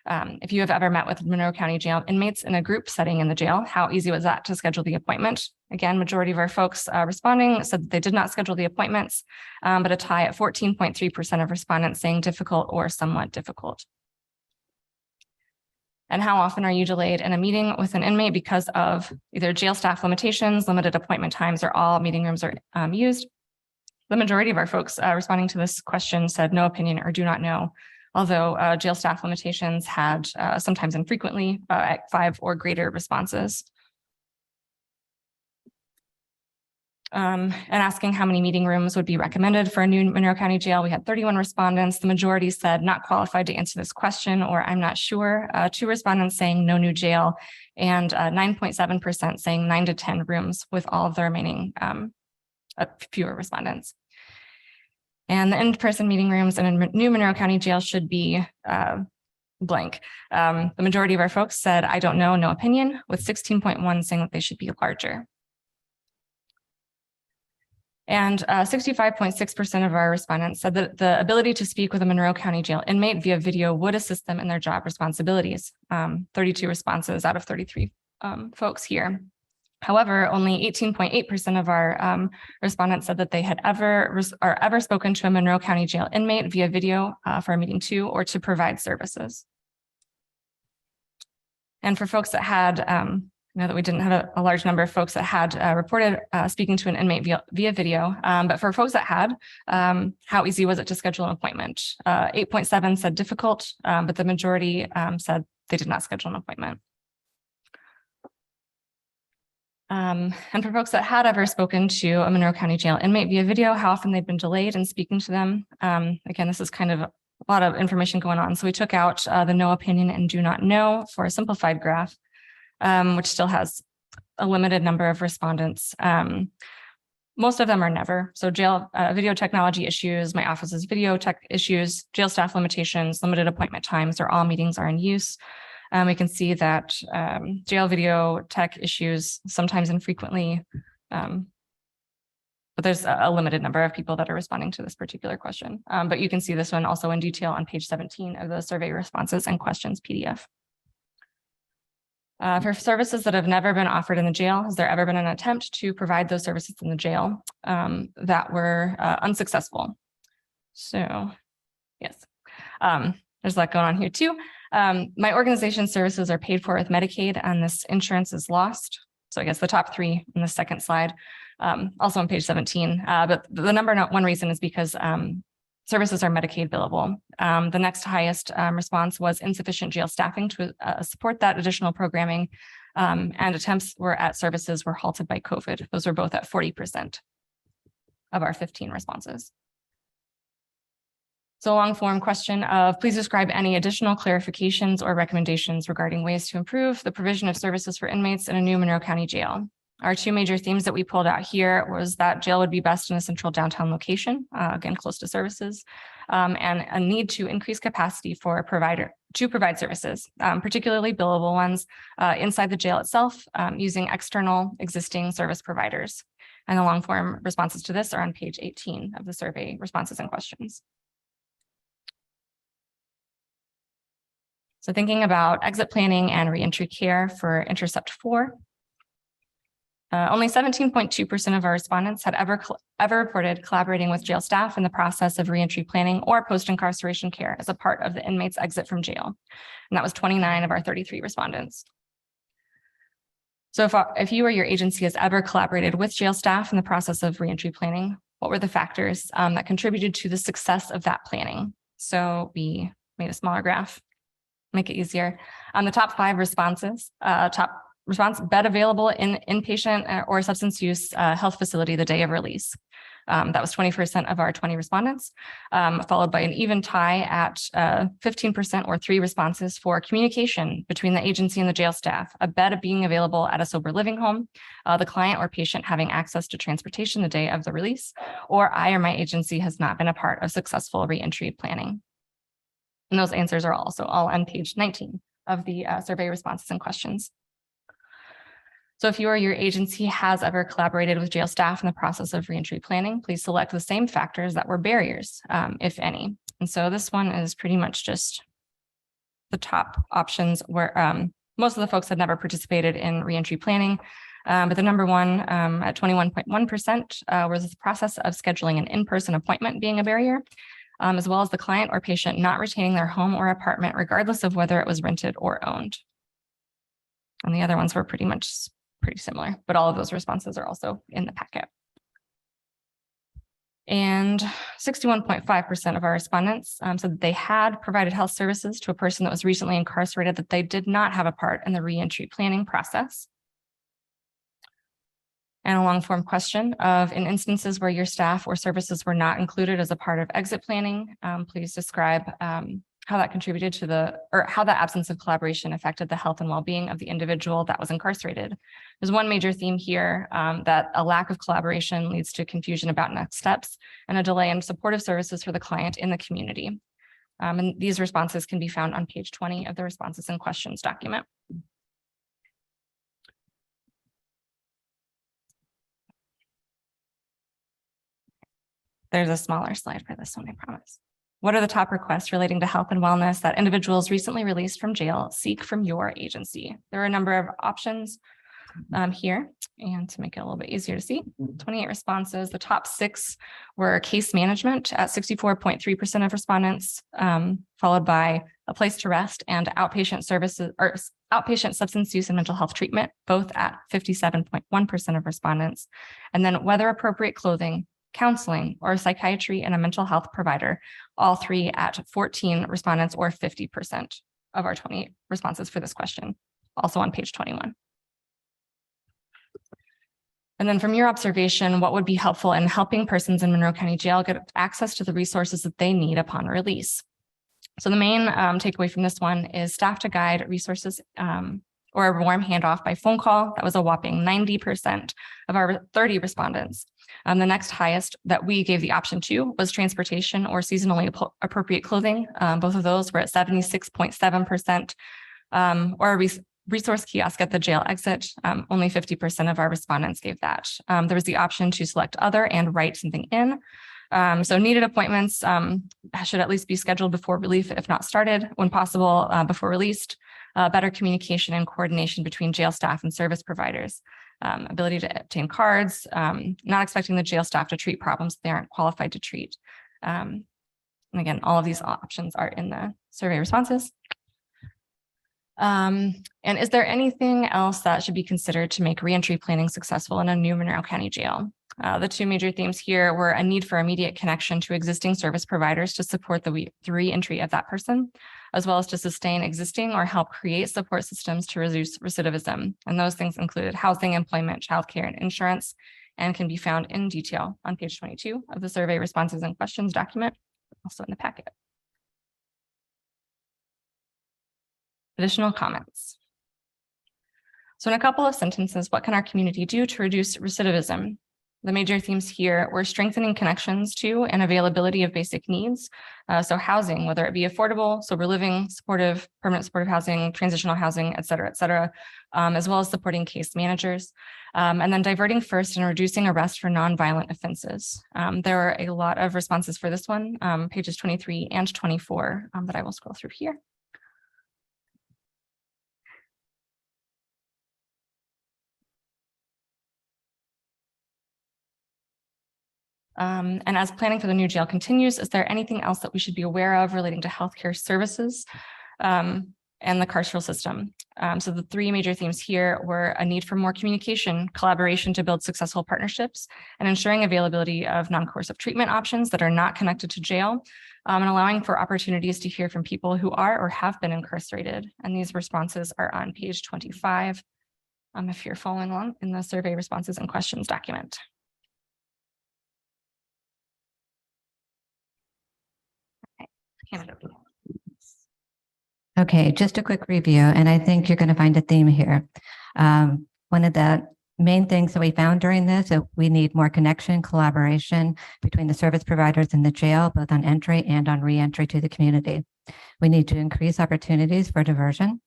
If you have ever met with Monroe County Jail inmates in a group setting in the jail, how easy was that to schedule the appointment? Again, majority of our folks responding said that they did not schedule the appointments, but a tie at 14.3% of respondents saying difficult or somewhat difficult. And how often are you delayed in a meeting with an inmate because of either jail staff limitations, limited appointment times, or all meeting rooms are used? The majority of our folks responding to this question said no opinion or do not know, although jail staff limitations had sometimes infrequently at 5 or greater responses. And asking how many meeting rooms would be recommended for a new Monroe County Jail, we had 31 respondents. The majority said not qualified to answer this question, or I'm not sure. 2 respondents saying no new jail, and 9.7% saying 9 to 10 rooms, with all of the remaining fewer respondents. And the in-person meeting rooms in a new Monroe County Jail should be blank. The majority of our folks said, I don't know, no opinion, with 16.1 saying that they should be larger. And 65.6% of our respondents said that the ability to speak with a Monroe County Jail inmate via video would assist them in their job responsibilities. 32 responses out of 33 folks here. However, only 18.8% of our respondents said that they had ever spoken to a Monroe County Jail inmate via video for a meeting 2 or to provide services. And for folks that had, know that we didn't have a large number of folks that had reported speaking to an inmate via video, but for folks that had, how easy was it to schedule an appointment? 8.7 said difficult, but the majority said they did not schedule an appointment. And for folks that had ever spoken to a Monroe County Jail inmate via video, how often they've been delayed in speaking to them. Again, this is kind of a lot of information going on. So we took out the no opinion and do not know for a simplified graph, which still has a limited number of respondents. Most of them are never. So jail video technology issues, my office's video tech issues, jail staff limitations, limited appointment times, or all meetings are in use. We can see that jail video tech issues sometimes infrequently, but there's a limited number of people that are responding to this particular question. But you can see this one also in detail on page 17 of the survey responses and questions PDF. For services that have never been offered in the jail, has there ever been an attempt to provide those services in the jail that were unsuccessful? So, yes, there's a lot going on here too. My organization's services are paid for with Medicaid, and this insurance is lost. So I guess the top 3 in the second slide, also on page 17. But the number one reason is because services are Medicaid billable. The next highest response was insufficient jail staffing to support that additional programming, and attempts at services were halted by COVID. Those were both at 40% of our 15 responses. So a long form question of please describe any additional clarifications or recommendations regarding ways to improve the provision of services for inmates in a new Monroe County Jail. Our 2 major themes that we pulled out here was that jail would be best in a central downtown location, again, close to services, and a need to increase capacity for a provider to provide services, particularly billable ones inside the jail itself, using external existing service providers. And the long form responses to this are on page 18 of the survey responses and questions. So thinking about exit planning and reentry care for Intercept 4. Only 17.2% of our respondents had ever reported collaborating with jail staff in the process of reentry planning or post-incarceration care as a part of the inmate's exit from jail. And that was 29 of our 33 respondents. So if you or your agency has ever collaborated with jail staff in the process of reentry planning, what were the factors that contributed to the success of that planning? So we made a smaller graph, make it easier. The top 5 responses, top response: bed available in inpatient or substance use health facility the day of release. That was 20% of our 20 respondents, followed by an even tie at 15% or 3 responses for communication between the agency and the jail staff, a bed being available at a sober living home, the client or patient having access to transportation the day of the release, or I or my agency has not been a part of successful reentry planning. And those answers are also all on page 19 of the survey responses and questions. So if you or your agency has ever collaborated with jail staff in the process of reentry planning, please select the same factors that were barriers, if any. And so this one is pretty much just the top options where most of the folks had never participated in reentry planning. But the number one at 21.1% was the process of scheduling an in-person appointment being a barrier, as well as the client or patient not retaining their home or apartment, regardless of whether it was rented or owned. And the other ones were pretty similar, but all of those responses are also in the packet. And 61.5% of our respondents said that they had provided health services to a person that was recently incarcerated that they did not have a part in the reentry planning process. And a long form question of, in instances where your staff or services were not included as a part of exit planning, please describe how that contributed to how that absence of collaboration affected the health and well-being of the individual that was incarcerated. There's one major theme here that a lack of collaboration leads to confusion about next steps and a delay in supportive services for the client in the community. And these responses can be found on page 20 of the responses and questions document. There's a smaller slide for this one, I promise. What are the top requests relating to health and wellness that individuals recently released from jail seek from your agency? There are a number of options here, and to make it a little bit easier to see, 28 responses. The top 6 were case management at 64.3% of respondents, followed by a place to rest and outpatient services or outpatient substance use and mental health treatment, both at 57.1% of respondents, and then whether appropriate clothing, counseling, or psychiatry and a mental health provider, all 3 at 14 respondents or 50% of our 28 responses for this question, also on page 21. And then from your observation, what would be helpful in helping persons in Monroe County Jail get access to the resources that they need upon release? So the main takeaway from this one is staff to guide resources or a warm handoff by phone call. That was a whopping 90% of our 30 respondents. The next highest that we gave the option to was transportation or seasonally appropriate clothing. Both of those were at 76.7%, or a resource kiosk at the jail exit. Only 50% of our respondents gave that. There was the option to select other and write something in. So needed appointments should at least be scheduled before relief, if not started, when possible, before released. Better communication and coordination between jail staff and service providers. Ability to obtain cards, not expecting the jail staff to treat problems they aren't qualified to treat. And again, all of these options are in the survey responses. And is there anything else that should be considered to make reentry planning successful in a new Monroe County jail? The 2 major themes here were a need for immediate connection to existing service providers to support the reentry of that person, as well as to sustain existing or help create support systems to reduce recidivism. And those things included housing, employment, childcare, and insurance, and can be found in detail on page 22 of the survey responses and questions document, also in the packet. Additional comments. So in a couple of sentences, what can our community do to reduce recidivism? The major themes here were strengthening connections to and availability of basic needs. So housing, whether it be affordable, sober living, supportive, permanent supportive housing, transitional housing, et cetera, as well as supporting case managers. And then diverting first and reducing arrest for nonviolent offenses. There are a lot of responses for this one, pages 23 and 24 that I will scroll through here. And as planning for the new jail continues, is there anything else that we should be aware of relating to healthcare services and the carceral system? So the three major themes here were a need for more communication, collaboration to build successful partnerships, and ensuring availability of non-coercive treatment options that are not connected to jail, and allowing for opportunities to hear from people who are or have been incarcerated. And these responses are on page 25. If you're following along in the survey responses and questions document. Hand it over to you. Okay, just a quick review, and I think you're going to find a theme here. One of the main things that we found during this, we need more connection, collaboration between the service providers in the jail, both on entry and on re-entry to the community. We need to increase opportunities for diversion.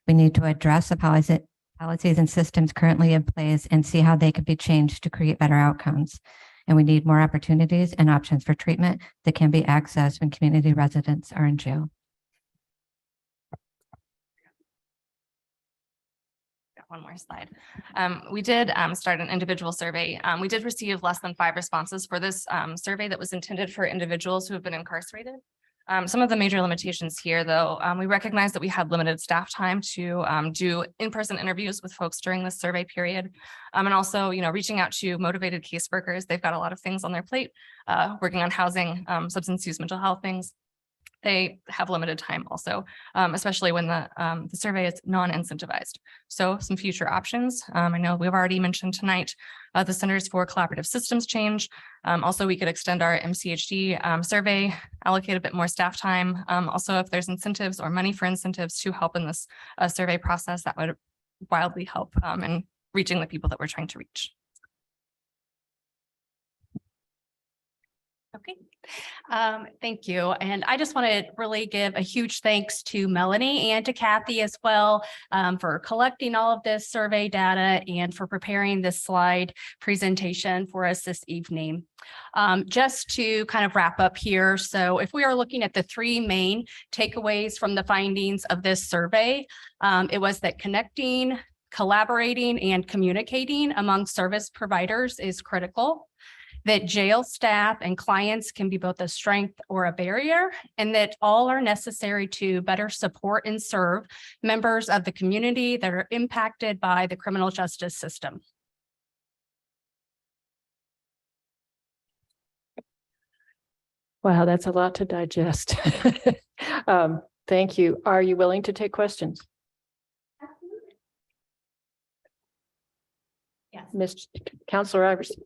We need to address the policies and systems currently in place and see how they could be changed to create better outcomes. And we need more opportunities and options for treatment that can be accessed when community residents are in jail. One more slide. We did start an individual survey. We did receive less than 5 responses for this survey that was intended for individuals who have been incarcerated. Some of the major limitations here, though, we recognize that we had limited staff time to do in-person interviews with folks during this survey period. And also, reaching out to motivated caseworkers. They've got a lot of things on their plate, working on housing, substance use, mental health things. They have limited time also, especially when the survey is non-incentivized. So some future options. I know we've already mentioned tonight the Centers for Collaborative Systems change. Also, we could extend our MCHD survey, allocate a bit more staff time. Also, if there's incentives or money for incentives to help in this survey process, that would wildly help in reaching the people that we're trying to reach. Okay. Thank you. And I just want to really give a huge thanks to Melanie and to Kathy as well for collecting all of this survey data and for preparing this slide presentation for us this evening. Just to kind of wrap up here. So if we are looking at the 3 main takeaways from the findings of this survey, it was that connecting, collaborating, and communicating among service providers is critical, that jail staff and clients can be both a strength or a barrier, and that all are necessary to better support and serve members of the community that are impacted by the criminal justice system. Wow, that's a lot to digest. Thank you. Are you willing to take questions? Yes. Mr. Counselor Iverson.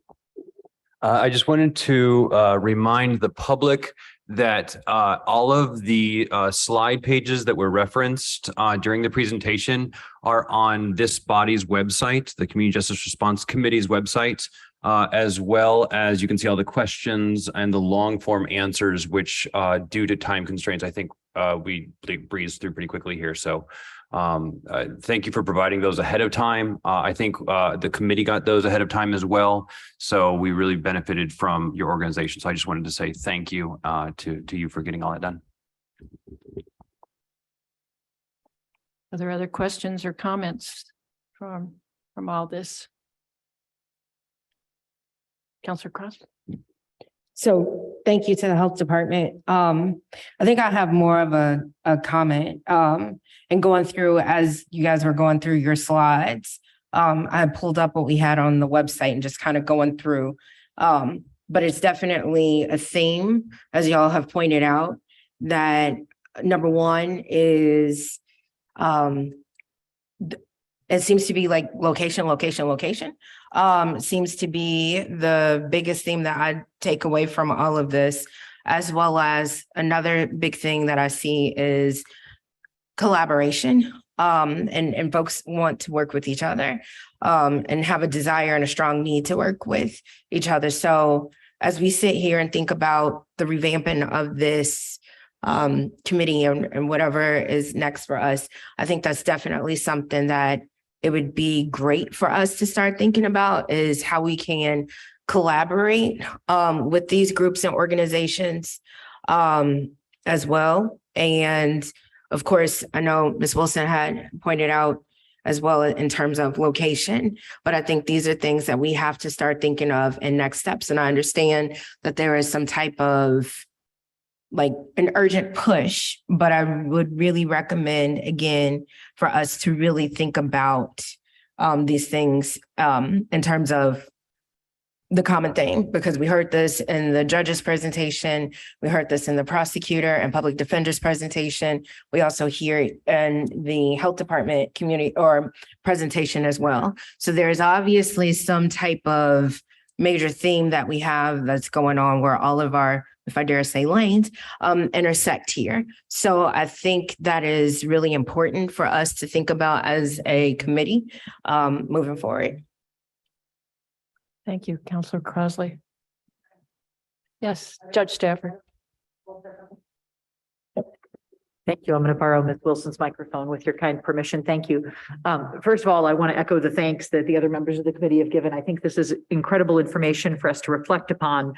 I just wanted to remind the public that all of the slide pages that were referenced during the presentation are on this body's website, the Community Justice Response Committee's website, as well as you can see all the questions and the long form answers, which due to time constraints, I think we breezed through pretty quickly here. So thank you for providing those ahead of time. I think the committee got those ahead of time as well. So we really benefited from your organization. So I just wanted to say thank you to you for getting all that done. Are there other questions or comments from all this? Counselor Cross? So thank you to the health department. I think I have more of a comment and going through as you guys were going through your slides. I pulled up what we had on the website and just kind of going through. But it's definitely a theme, as y'all have pointed out, that number one is it seems to be like location. Seems to be the biggest theme that I take away from all of this, as well as another big thing that I see is collaboration. And folks want to work with each other and have a desire and a strong need to work with each other. So as we sit here and think about the revamping of this committee and whatever is next for us, I think that's definitely something that it would be great for us to start thinking about, is how we can collaborate with these groups and organizations as well. And of course, I know Ms. Wilson had pointed out as well in terms of location. But I think these are things that we have to start thinking of in next steps. And I understand that there is some type of like an urgent push, but I would really recommend again for us to really think about these things in terms of the common thing, because we heard this in the judge's presentation, we heard this in the prosecutor and public defender's presentation. We also hear it in the health department community or presentation as well. So there's obviously some type of major theme that we have that's going on where all of our, if I dare say, lanes intersect here. So I think that is really important for us to think about as a committee moving forward. Thank you, Counselor Crossley. Yes, Judge Stafford. Thank you. I'm going to borrow Ms. Wilson's microphone with your kind permission. Thank you. First of all, I want to echo the thanks that the other members of the committee have given. I think this is incredible information for us to reflect upon.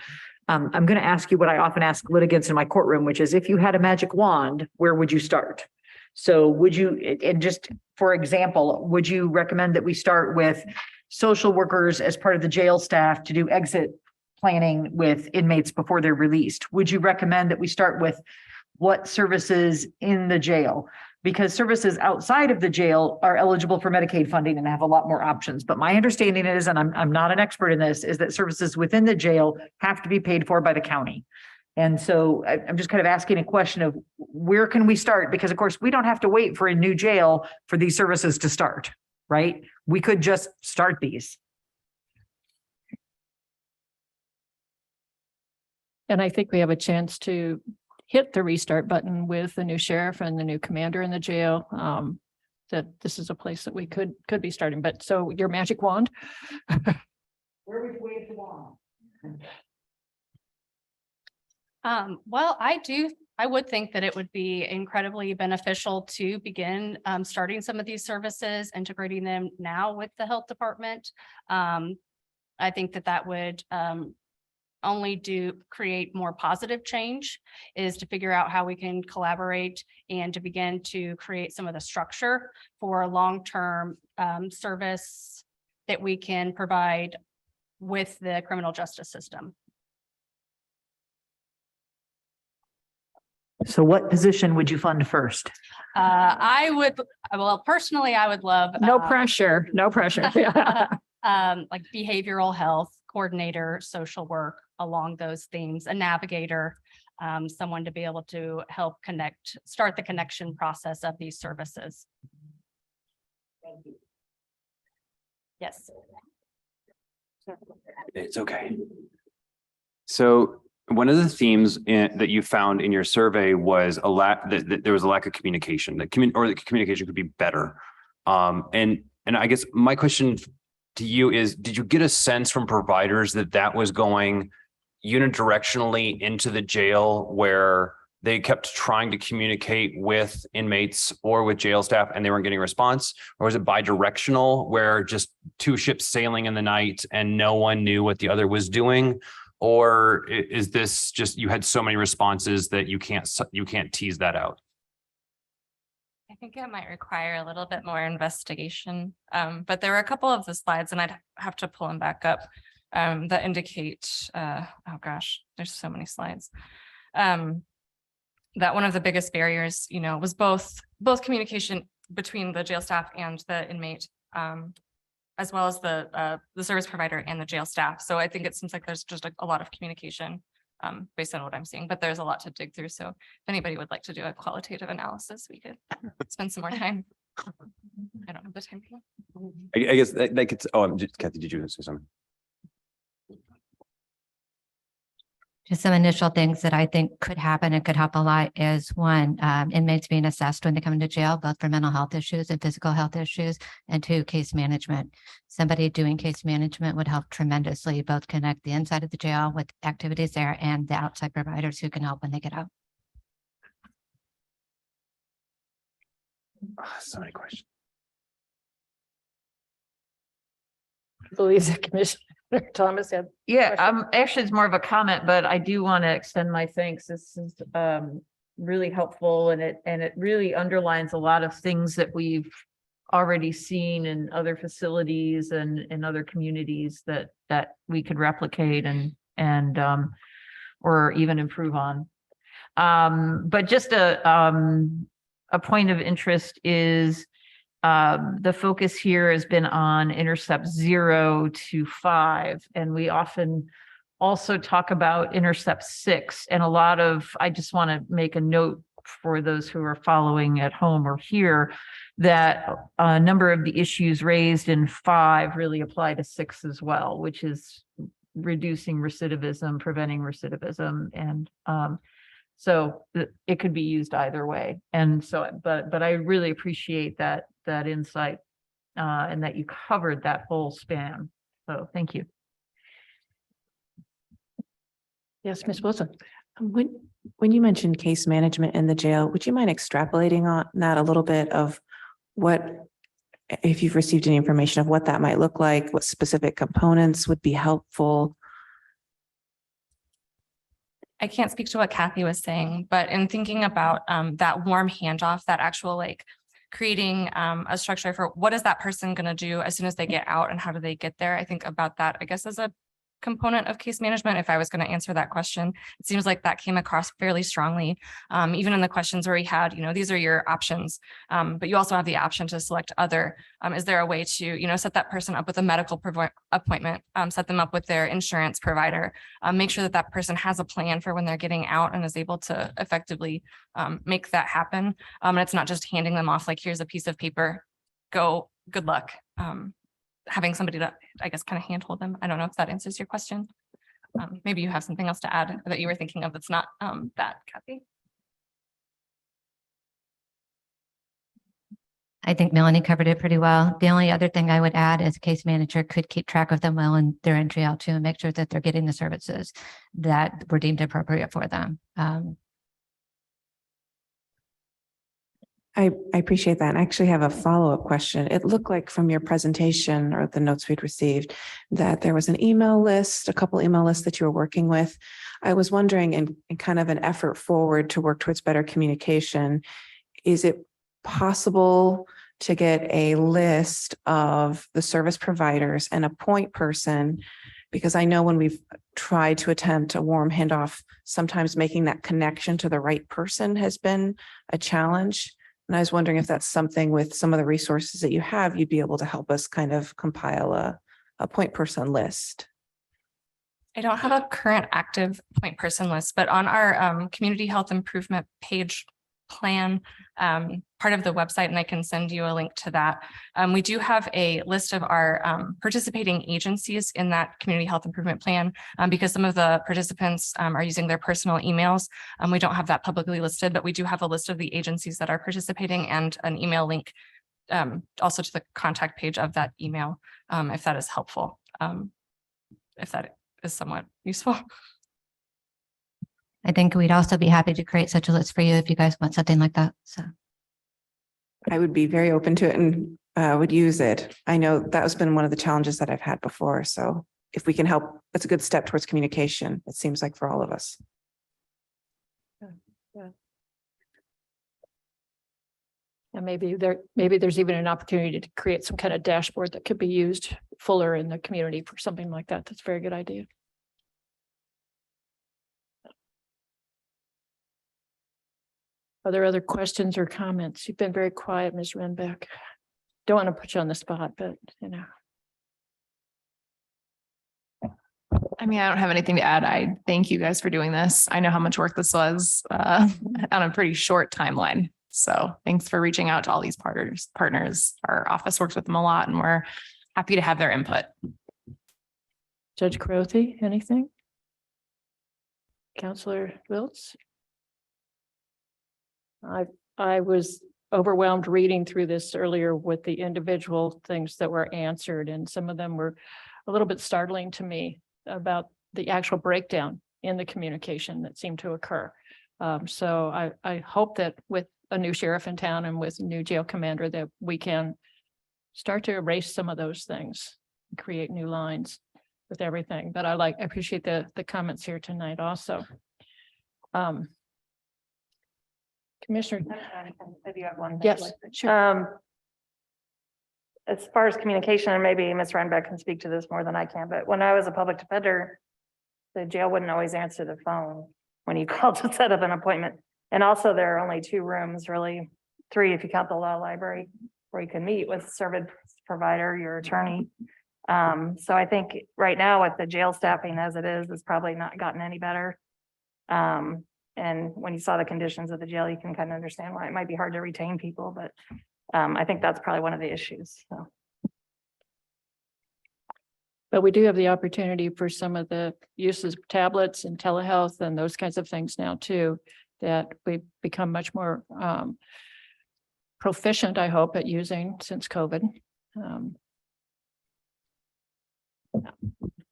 I'm going to ask you what I often ask litigants in my courtroom, which is if you had a magic wand, where would you start? So would you, and just for example, would you recommend that we start with social workers as part of the jail staff to do exit planning with inmates before they're released? Would you recommend that we start with what services in the jail? Because services outside of the jail are eligible for Medicaid funding and have a lot more options. But my understanding is, and I'm not an expert in this, is that services within the jail have to be paid for by the county. And so I'm just kind of asking a question of where can we start? Because of course, we don't have to wait for a new jail for these services to start, right? We could just start these. And I think we have a chance to hit the restart button with the new sheriff and the new commander in the jail. That this is a place that we could be starting. But so your magic wand? Where would you wave the wand? Well, I would think that it would be incredibly beneficial to begin starting some of these services, integrating them now with the health department. I think that would only create more positive change, is to figure out how we can collaborate and to begin to create some of the structure for long-term service that we can provide with the criminal justice system. So what position would you fund first? Personally, I would love. No pressure, no pressure. Like behavioral health coordinator, social work, along those themes, a navigator, someone to be able to help start the connection process of these services. Thank you. Yes. It's okay. So one of the themes that you found in your survey was that there was a lack of communication, that communication could be better. And I guess my question to you is, did you get a sense from providers that was going unidirectionally into the jail, where they kept trying to communicate with inmates or with jail staff and they weren't getting a response? Or was it bi-directional, where just two ships sailing in the night and no one knew what the other was doing? Or is this just, you had so many responses that you can't tease that out? I think it might require a little bit more investigation, but there were a couple of the slides, and I'd have to pull them back up, that indicate, oh gosh, there's so many slides. That one of the biggest barriers, was both communication between the jail staff and the inmate, as well as the service provider and the jail staff. So I think it seems like there's just a lot of communication based on what I'm seeing, but there's a lot to dig through. So if anybody would like to do a qualitative analysis, we could spend some more time. I don't have the time. I guess that could, Kathy, did you say something? Just some initial things that I think could happen and could help a lot is one, inmates being assessed when they come into jail, both for mental health issues and physical health issues, and two, case management. Somebody doing case management would help tremendously, both connect the inside of the jail with activities there and the outside providers who can help when they get out. So many questions. Louisa, Commissioner Thomas had. Yeah, actually it's more of a comment, but I do want to extend my thanks. This is really helpful, and it really underlines a lot of things that we've already seen in other facilities and in other communities that we could replicate and or even improve on. But just a point of interest is the focus here has been on intercept 0 to 5, and we often also talk about intercept 6. And I just want to make a note for those who are following at home or here that a number of the issues raised in 5 really apply to 6 as well, which is reducing recidivism, preventing recidivism, and so it could be used either way. And so, but I really appreciate that insight and that you covered that whole span. So thank you. Yes, Ms. Wilson. When you mentioned case management in the jail, would you mind extrapolating on that a little bit of what, if you've received any information of what that might look like, what specific components would be helpful? I can't speak to what Kathy was saying, but in thinking about that warm handoff, that actual like creating a structure for what is that person going to do as soon as they get out and how do they get there? I think about that, I guess, as a component of case management. If I was going to answer that question, it seems like that came across fairly strongly, even in the questions where we had, these are your options, but you also have the option to select other. Is there a way to, set that person up with a medical appointment, set them up with their insurance provider, make sure that that person has a plan for when they're getting out and is able to effectively make that happen. And it's not just handing them off like, here's a piece of paper, go, good luck. Having somebody to, I guess, kind of handhold them. I don't know if that answers your question. Maybe you have something else to add that you were thinking of that's not that, Kathy. I think Melanie covered it pretty well. The only other thing I would add is case manager could keep track of them while they're in jail too, and make sure that they're getting the services that were deemed appropriate for them. I appreciate that. I actually have a follow-up question. It looked like from your presentation or the notes we'd received that there was an email list, a couple email lists that you were working with. I was wondering, in kind of an effort forward to work towards better communication, is it possible to get a list of the service providers and a point person? Because I know when we've tried to attempt a warm handoff, sometimes making that connection to the right person has been a challenge. And I was wondering if that's something with some of the resources that you have, you'd be able to help us kind of compile a point person list. I don't have a current active point person list, but on our community health improvement page plan, part of the website, and I can send you a link to that. We do have a list of our participating agencies in that community health improvement plan because some of the participants are using their personal emails. We don't have that publicly listed, but we do have a list of the agencies that are participating and an email link also to the contact page of that email, if that is helpful, if that is somewhat useful. I think we'd also be happy to create such a list for you if you guys want something like that. So I would be very open to it and would use it. I know that has been one of the challenges that I've had before. So if we can help, that's a good step towards communication, it seems like, for all of us. Yeah. And maybe there's even an opportunity to create some kind of dashboard that could be used fuller in the community for something like that. That's a very good idea. Are there other questions or comments? You've been very quiet, Ms. Renbeck. Don't want to put you on the spot, but I mean, I don't have anything to add. I thank you guys for doing this. I know how much work this was on a pretty short timeline. So thanks for reaching out to all these partners. Our office works with them a lot, and we're happy to have their input. Judge Carothy, anything? Counselor Wiltz? I was overwhelmed reading through this earlier with the individual things that were answered, and some of them were a little bit startling to me about the actual breakdown in the communication that seemed to occur. So I hope that with a new sheriff in town and with a new jail commander that we can start to erase some of those things, and create new lines with everything. But I appreciate the comments here tonight also. Commissioner. Maybe you have one. Yes, sure. as far as communication, and maybe Ms. Rhinebeck can speak to this more than I can, but when I was a public defender, the jail wouldn't always answer the phone when you called to set up an appointment. And also there are only 2 rooms, really 3 if you count the law library, where you can meet with service provider, your attorney. So I think right now with the jail staffing as it is, it's probably not gotten any better. And when you saw the conditions of the jail, you can kind of understand why it might be hard to retain people, but I think that's probably one of the issues, so. But we do have the opportunity for some of the uses of tablets and telehealth and those kinds of things now too, that we've become much more proficient, I hope, at using since COVID.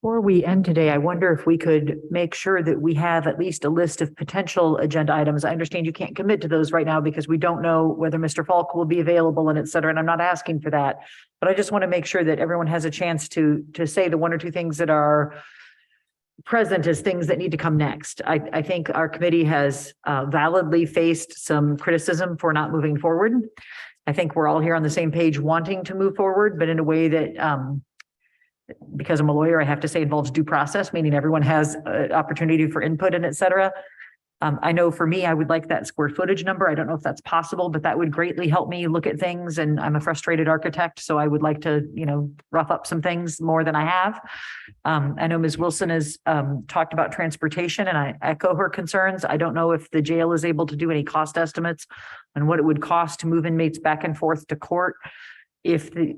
Before we end today, I wonder if we could make sure that we have at least a list of potential agenda items. I understand you can't commit to those right now because we don't know whether Mr. Falk will be available and et cetera, and I'm not asking for that. But I just want to make sure that everyone has a chance to say the 1 or 2 things that are present as things that need to come next. I think our committee has validly faced some criticism for not moving forward. I think we're all here on the same page wanting to move forward, but in a way that because I'm a lawyer, I have to say involves due process, meaning everyone has an opportunity for input and et cetera. I know for me, I would like that square footage number. I don't know if that's possible, but that would greatly help me look at things. And I'm a frustrated architect, so I would like to, rough up some things more than I have. I know Ms. Wilson has talked about transportation, and I echo her concerns. I don't know if the jail is able to do any cost estimates on what it would cost to move inmates back and forth to court. If the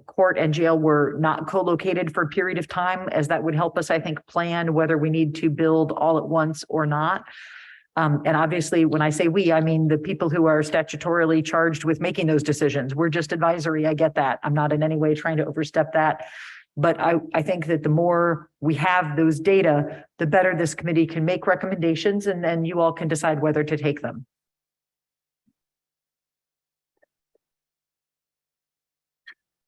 court and jail were not co-located for a period of time, as that would help us, I think, plan whether we need to build all at once or not. And obviously, when I say we, I mean the people who are statutorily charged with making those decisions. We're just advisory. I get that. I'm not in any way trying to overstep that. But I think that the more we have those data, the better this committee can make recommendations, and then you all can decide whether to take them.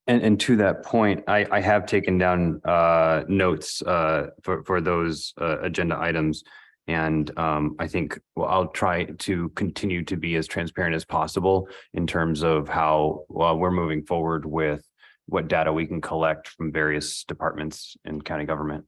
And to that point, I have taken down notes for those agenda items. And I think I'll try to continue to be as transparent as possible in terms of how we're moving forward with what data we can collect from various departments in county government.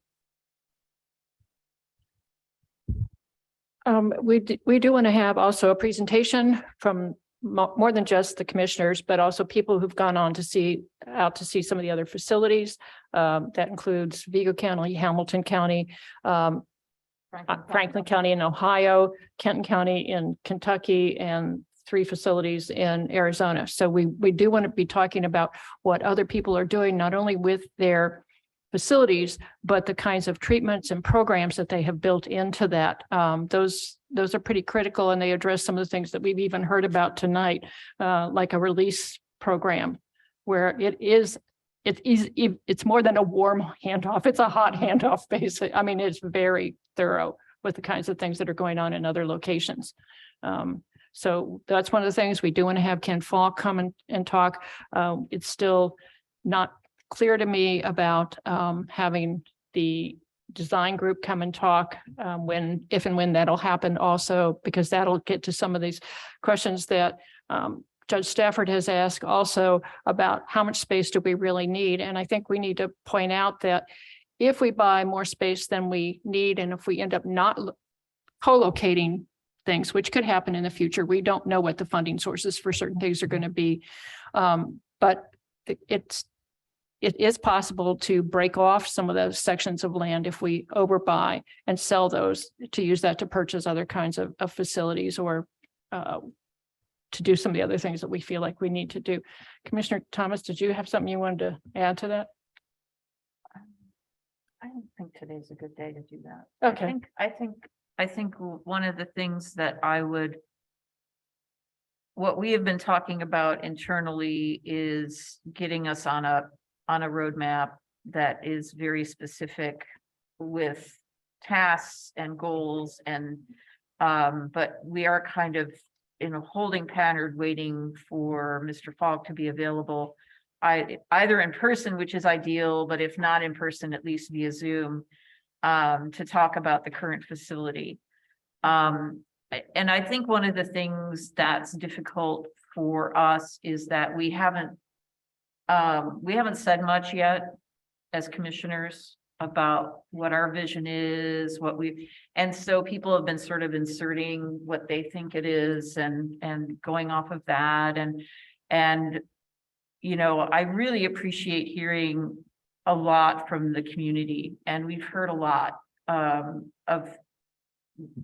We do want to have also a presentation from more than just the commissioners, but also people who've gone on to see some of the other facilities. That includes Vigo County, Hamilton County, Franklin County in Ohio, Kenton County in Kentucky, and 3 facilities in Arizona. So we do want to be talking about what other people are doing, not only with their facilities, but the kinds of treatments and programs that they have built into that. Those are pretty critical, and they address some of the things that we've even heard about tonight, like a release program, where it's more than a warm handoff. It's a hot handoff, basically. I mean, it's very thorough with the kinds of things that are going on in other locations. So that's one of the things. We do want to have Ken Falk come and talk. It's still not clear to me about having the design group come and talk if and when that'll happen also, because that'll get to some of these questions that Judge Stafford has asked also about how much space do we really need. And I think we need to point out that if we buy more space than we need, and if we end up not co-locating things, which could happen in the future, we don't know what the funding sources for certain things are going to be. But it is possible to break off some of those sections of land if we overbuy and sell those, to use that to purchase other kinds of facilities, or to do some of the other things that we feel like we need to do. Commissioner Thomas, did you have something you wanted to add to that? I don't think today's a good day to do that. Okay. I think one of the things that what we have been talking about internally is getting us on a roadmap that is very specific with tasks and goals, and but we are kind of in a holding pattern waiting for Mr. Falk to be available, either in person, which is ideal, but if not in person, at least via Zoom, to talk about the current facility. And I think one of the things that's difficult for us is that we haven't We haven't said much yet as commissioners about what our vision is, and so people have been sort of inserting what they think it is and going off of that and you know, I really appreciate hearing a lot from the community, and we've heard a lot of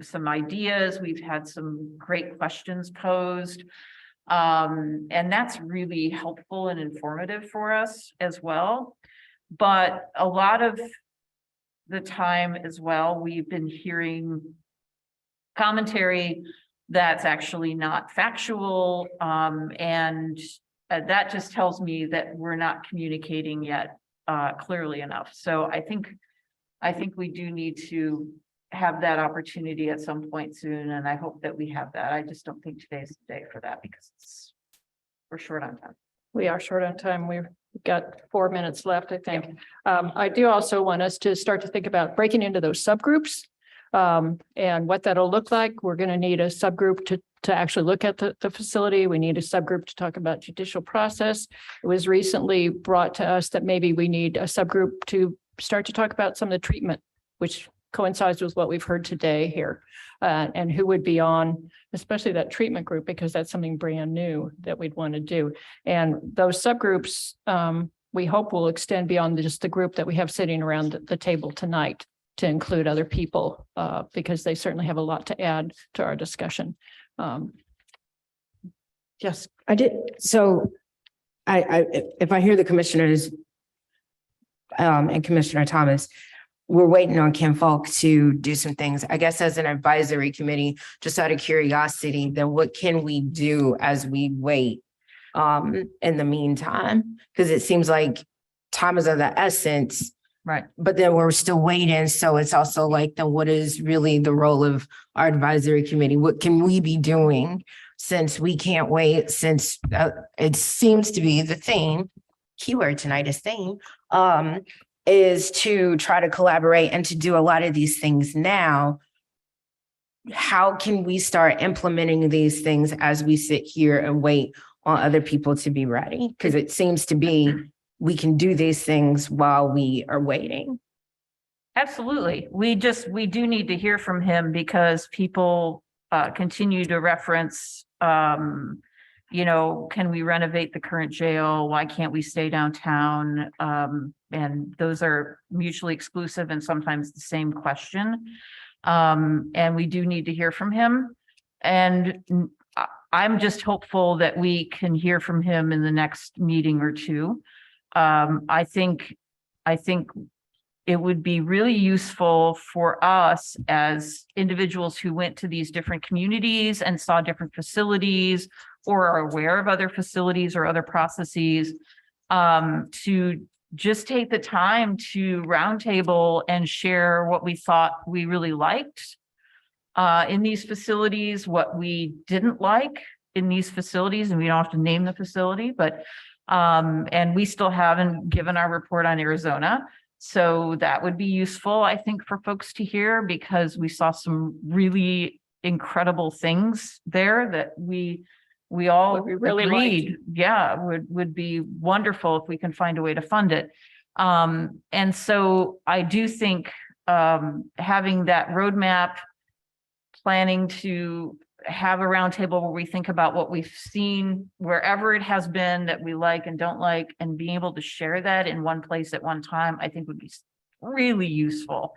some ideas. We've had some great questions posed. And that's really helpful and informative for us as well. But a lot of the time as well, we've been hearing commentary that's actually not factual. And that just tells me that we're not communicating yet clearly enough. So I think we do need to have that opportunity at some point soon, and I hope that we have that. I just don't think today's the day for that because we're short on time. We are short on time. We've got 4 minutes left, I think. I do also want us to start to think about breaking into those subgroups and what that'll look like. We're going to need a subgroup to actually look at the facility. We need a subgroup to talk about judicial process. It was recently brought to us that maybe we need a subgroup to start to talk about some of the treatment, which coincides with what we've heard today here, and who would be on, especially that treatment group, because that's something brand new that we'd want to do. And those subgroups, we hope will extend beyond just the group that we have sitting around the table tonight to include other people, because they certainly have a lot to add to our discussion. Yes. I did. So if I hear the commissioners and Commissioner Thomas, we're waiting on Ken Falk to do some things, I guess, as an advisory committee, just out of curiosity, then what can we do as we wait in the meantime? Because it seems like time is of the essence. Right. But then we're still waiting. So it's also like, then what is really the role of our advisory committee? What can we be doing since we can't wait, since it seems to be the theme, keyword tonight is theme, is to try to collaborate and to do a lot of these things now. How can we start implementing these things as we sit here and wait on other people to be ready? Because it seems to be we can do these things while we are waiting. Absolutely. We do need to hear from him because people continue to reference, you know, can we renovate the current jail? Why can't we stay downtown? And those are mutually exclusive and sometimes the same question. And we do need to hear from him. And I'm just hopeful that we can hear from him in the next meeting or two. I think it would be really useful for us as individuals who went to these different communities and saw different facilities or are aware of other facilities or other processes, to just take the time to roundtable and share what we thought we really liked in these facilities, what we didn't like in these facilities, and we don't have to name the facility, but and we still haven't given our report on Arizona. So that would be useful, I think, for folks to hear, because we saw some really incredible things there that we all really agreed, liked. yeah, would be wonderful if we can find a way to fund it. And so I do think having that roadmap, planning to have a roundtable where we think about what we've seen wherever it has been that we like and don't like, and being able to share that in one place at one time, I think would be really useful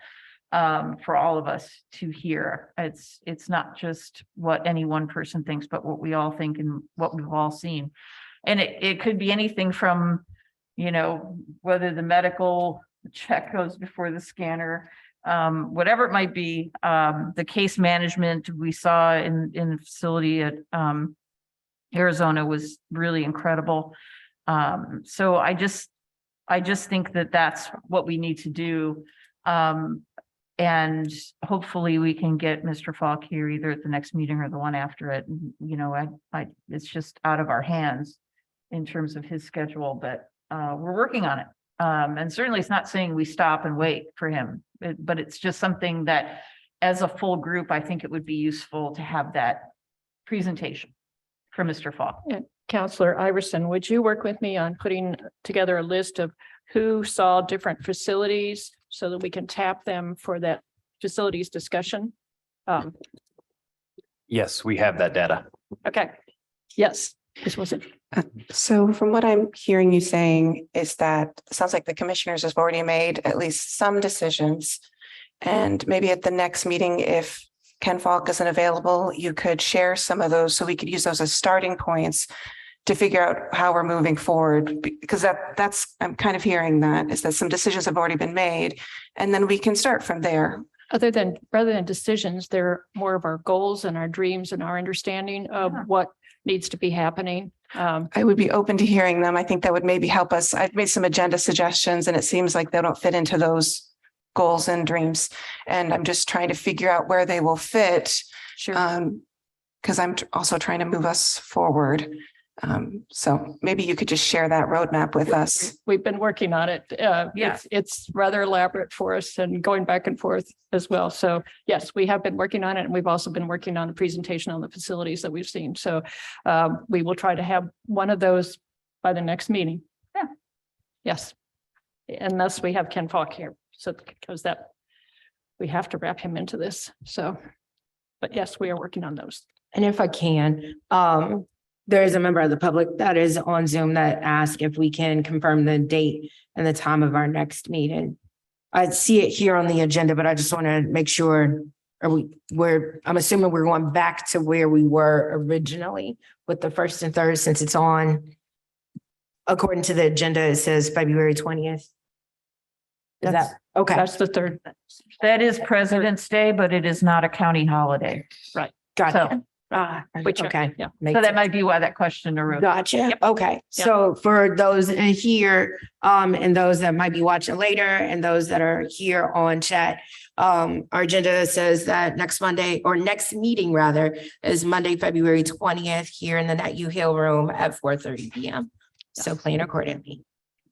for all of us to hear. It's not just what any one person thinks, but what we all think and what we've all seen. And it could be anything from, you know, whether the medical check goes before the scanner, whatever it might be, the case management we saw in the facility at Arizona was really incredible. So I just think that that's what we need to do. And hopefully we can get Mr. Falk here either at the next meeting or the one after it. You know, it's just out of our hands in terms of his schedule, but we're working on it. And certainly it's not saying we stop and wait for him, but it's just something that as a full group, I think it would be useful to have that presentation from Mr. Falk. Counselor Iverson, would you work with me on putting together a list of who saw different facilities so that we can tap them for that facilities discussion? Yes, we have that data. Okay, yes, this was it. So from what I'm hearing you saying is that it sounds like the commissioners have already made at least some decisions. And maybe at the next meeting, if Ken Falk isn't available, you could share some of those so we could use those as starting points to figure out how we're moving forward. Because that's, I'm kind of hearing that, is that some decisions have already been made, and then we can start from there. Rather than decisions, they're more of our goals and our dreams and our understanding of what needs to be happening. I would be open to hearing them. I think that would maybe help us. I've made some agenda suggestions and it seems like they don't fit into those goals and dreams. And I'm just trying to figure out where they will fit. Sure. Because I'm also trying to move us forward. So maybe you could just share that roadmap with us. We've been working on it. It's rather elaborate for us and going back and forth as well. So yes, we have been working on it, and we've also been working on the presentation on the facilities that we've seen. So we will try to have one of those by the next meeting. Yeah. Yes. Unless we have Ken Falk here. So because that we have to wrap him into this. So, but yes, we are working on those. And if I can, there is a member of the public that is on Zoom that asked if we can confirm the date and the time of our next meeting. I see it here on the agenda, but I just want to make sure, I'm assuming we're going back to where we were originally with the first and third, since it's on, according to the agenda, it says February 20th. Is that, okay. That's the third. That is President's Day, but it is not a county holiday. Right. Gotcha. Which, okay. Yeah. So that might be why that question arose. Gotcha. Yep. Okay. So for those in here, and those that might be watching later and those that are here on chat, our agenda says that next Monday, or next meeting rather, is Monday, February 20th here in the Net U Hill Room at 4:30 p.m. So plan accordingly.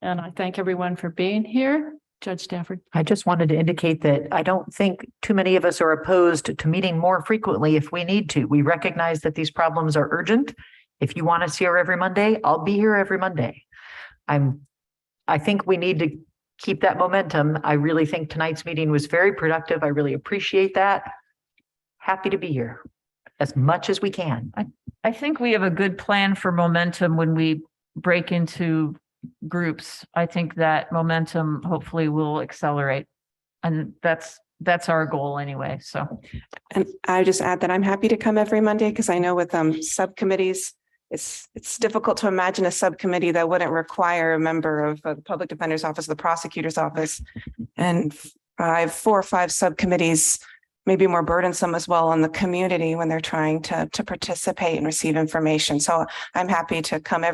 And I thank everyone for being here. Judge Stafford. I just wanted to indicate that I don't think too many of us are opposed to meeting more frequently if we need to. We recognize that these problems are urgent. If you want us here every Monday, I'll be here every Monday. I think we need to keep that momentum. I really think tonight's meeting was very productive. I really appreciate that. Happy to be here as much as we can. I think we have a good plan for momentum when we break into groups. I think that momentum hopefully will accelerate. And that's our goal anyway. So. And I just add that I'm happy to come every Monday because I know with subcommittees, it's difficult to imagine a subcommittee that wouldn't require a member of the Public Defender's Office, the Prosecutor's Office. And I have 4 or 5 subcommittees, maybe more burdensome as well on the community when they're trying to participate and receive information. So I'm happy to come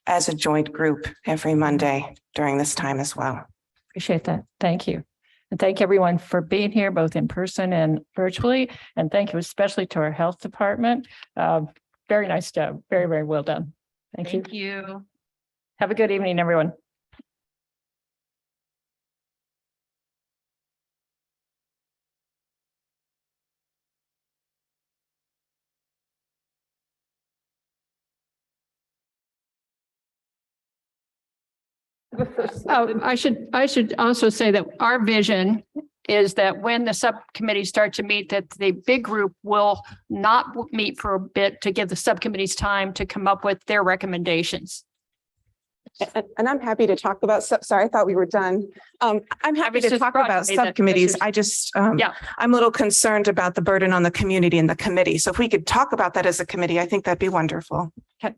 as a joint group every Monday during this time as well. Appreciate that. Thank you. And thank everyone for being here, both in person and virtually. And thank you especially to our health department. Very nice job. Very, very well done. Thank you. Thank you. Have a good evening, everyone. I should also say that our vision is that when the subcommittees start to meet, that the big group will not meet for a bit to give the subcommittees time to come up with their recommendations. And I'm happy to talk about, sorry, I thought we were done. I'm happy to talk about subcommittees. I just, I'm a little concerned about the burden on the community and the committee. So if we could talk about that as a committee, I think that'd be wonderful. Okay,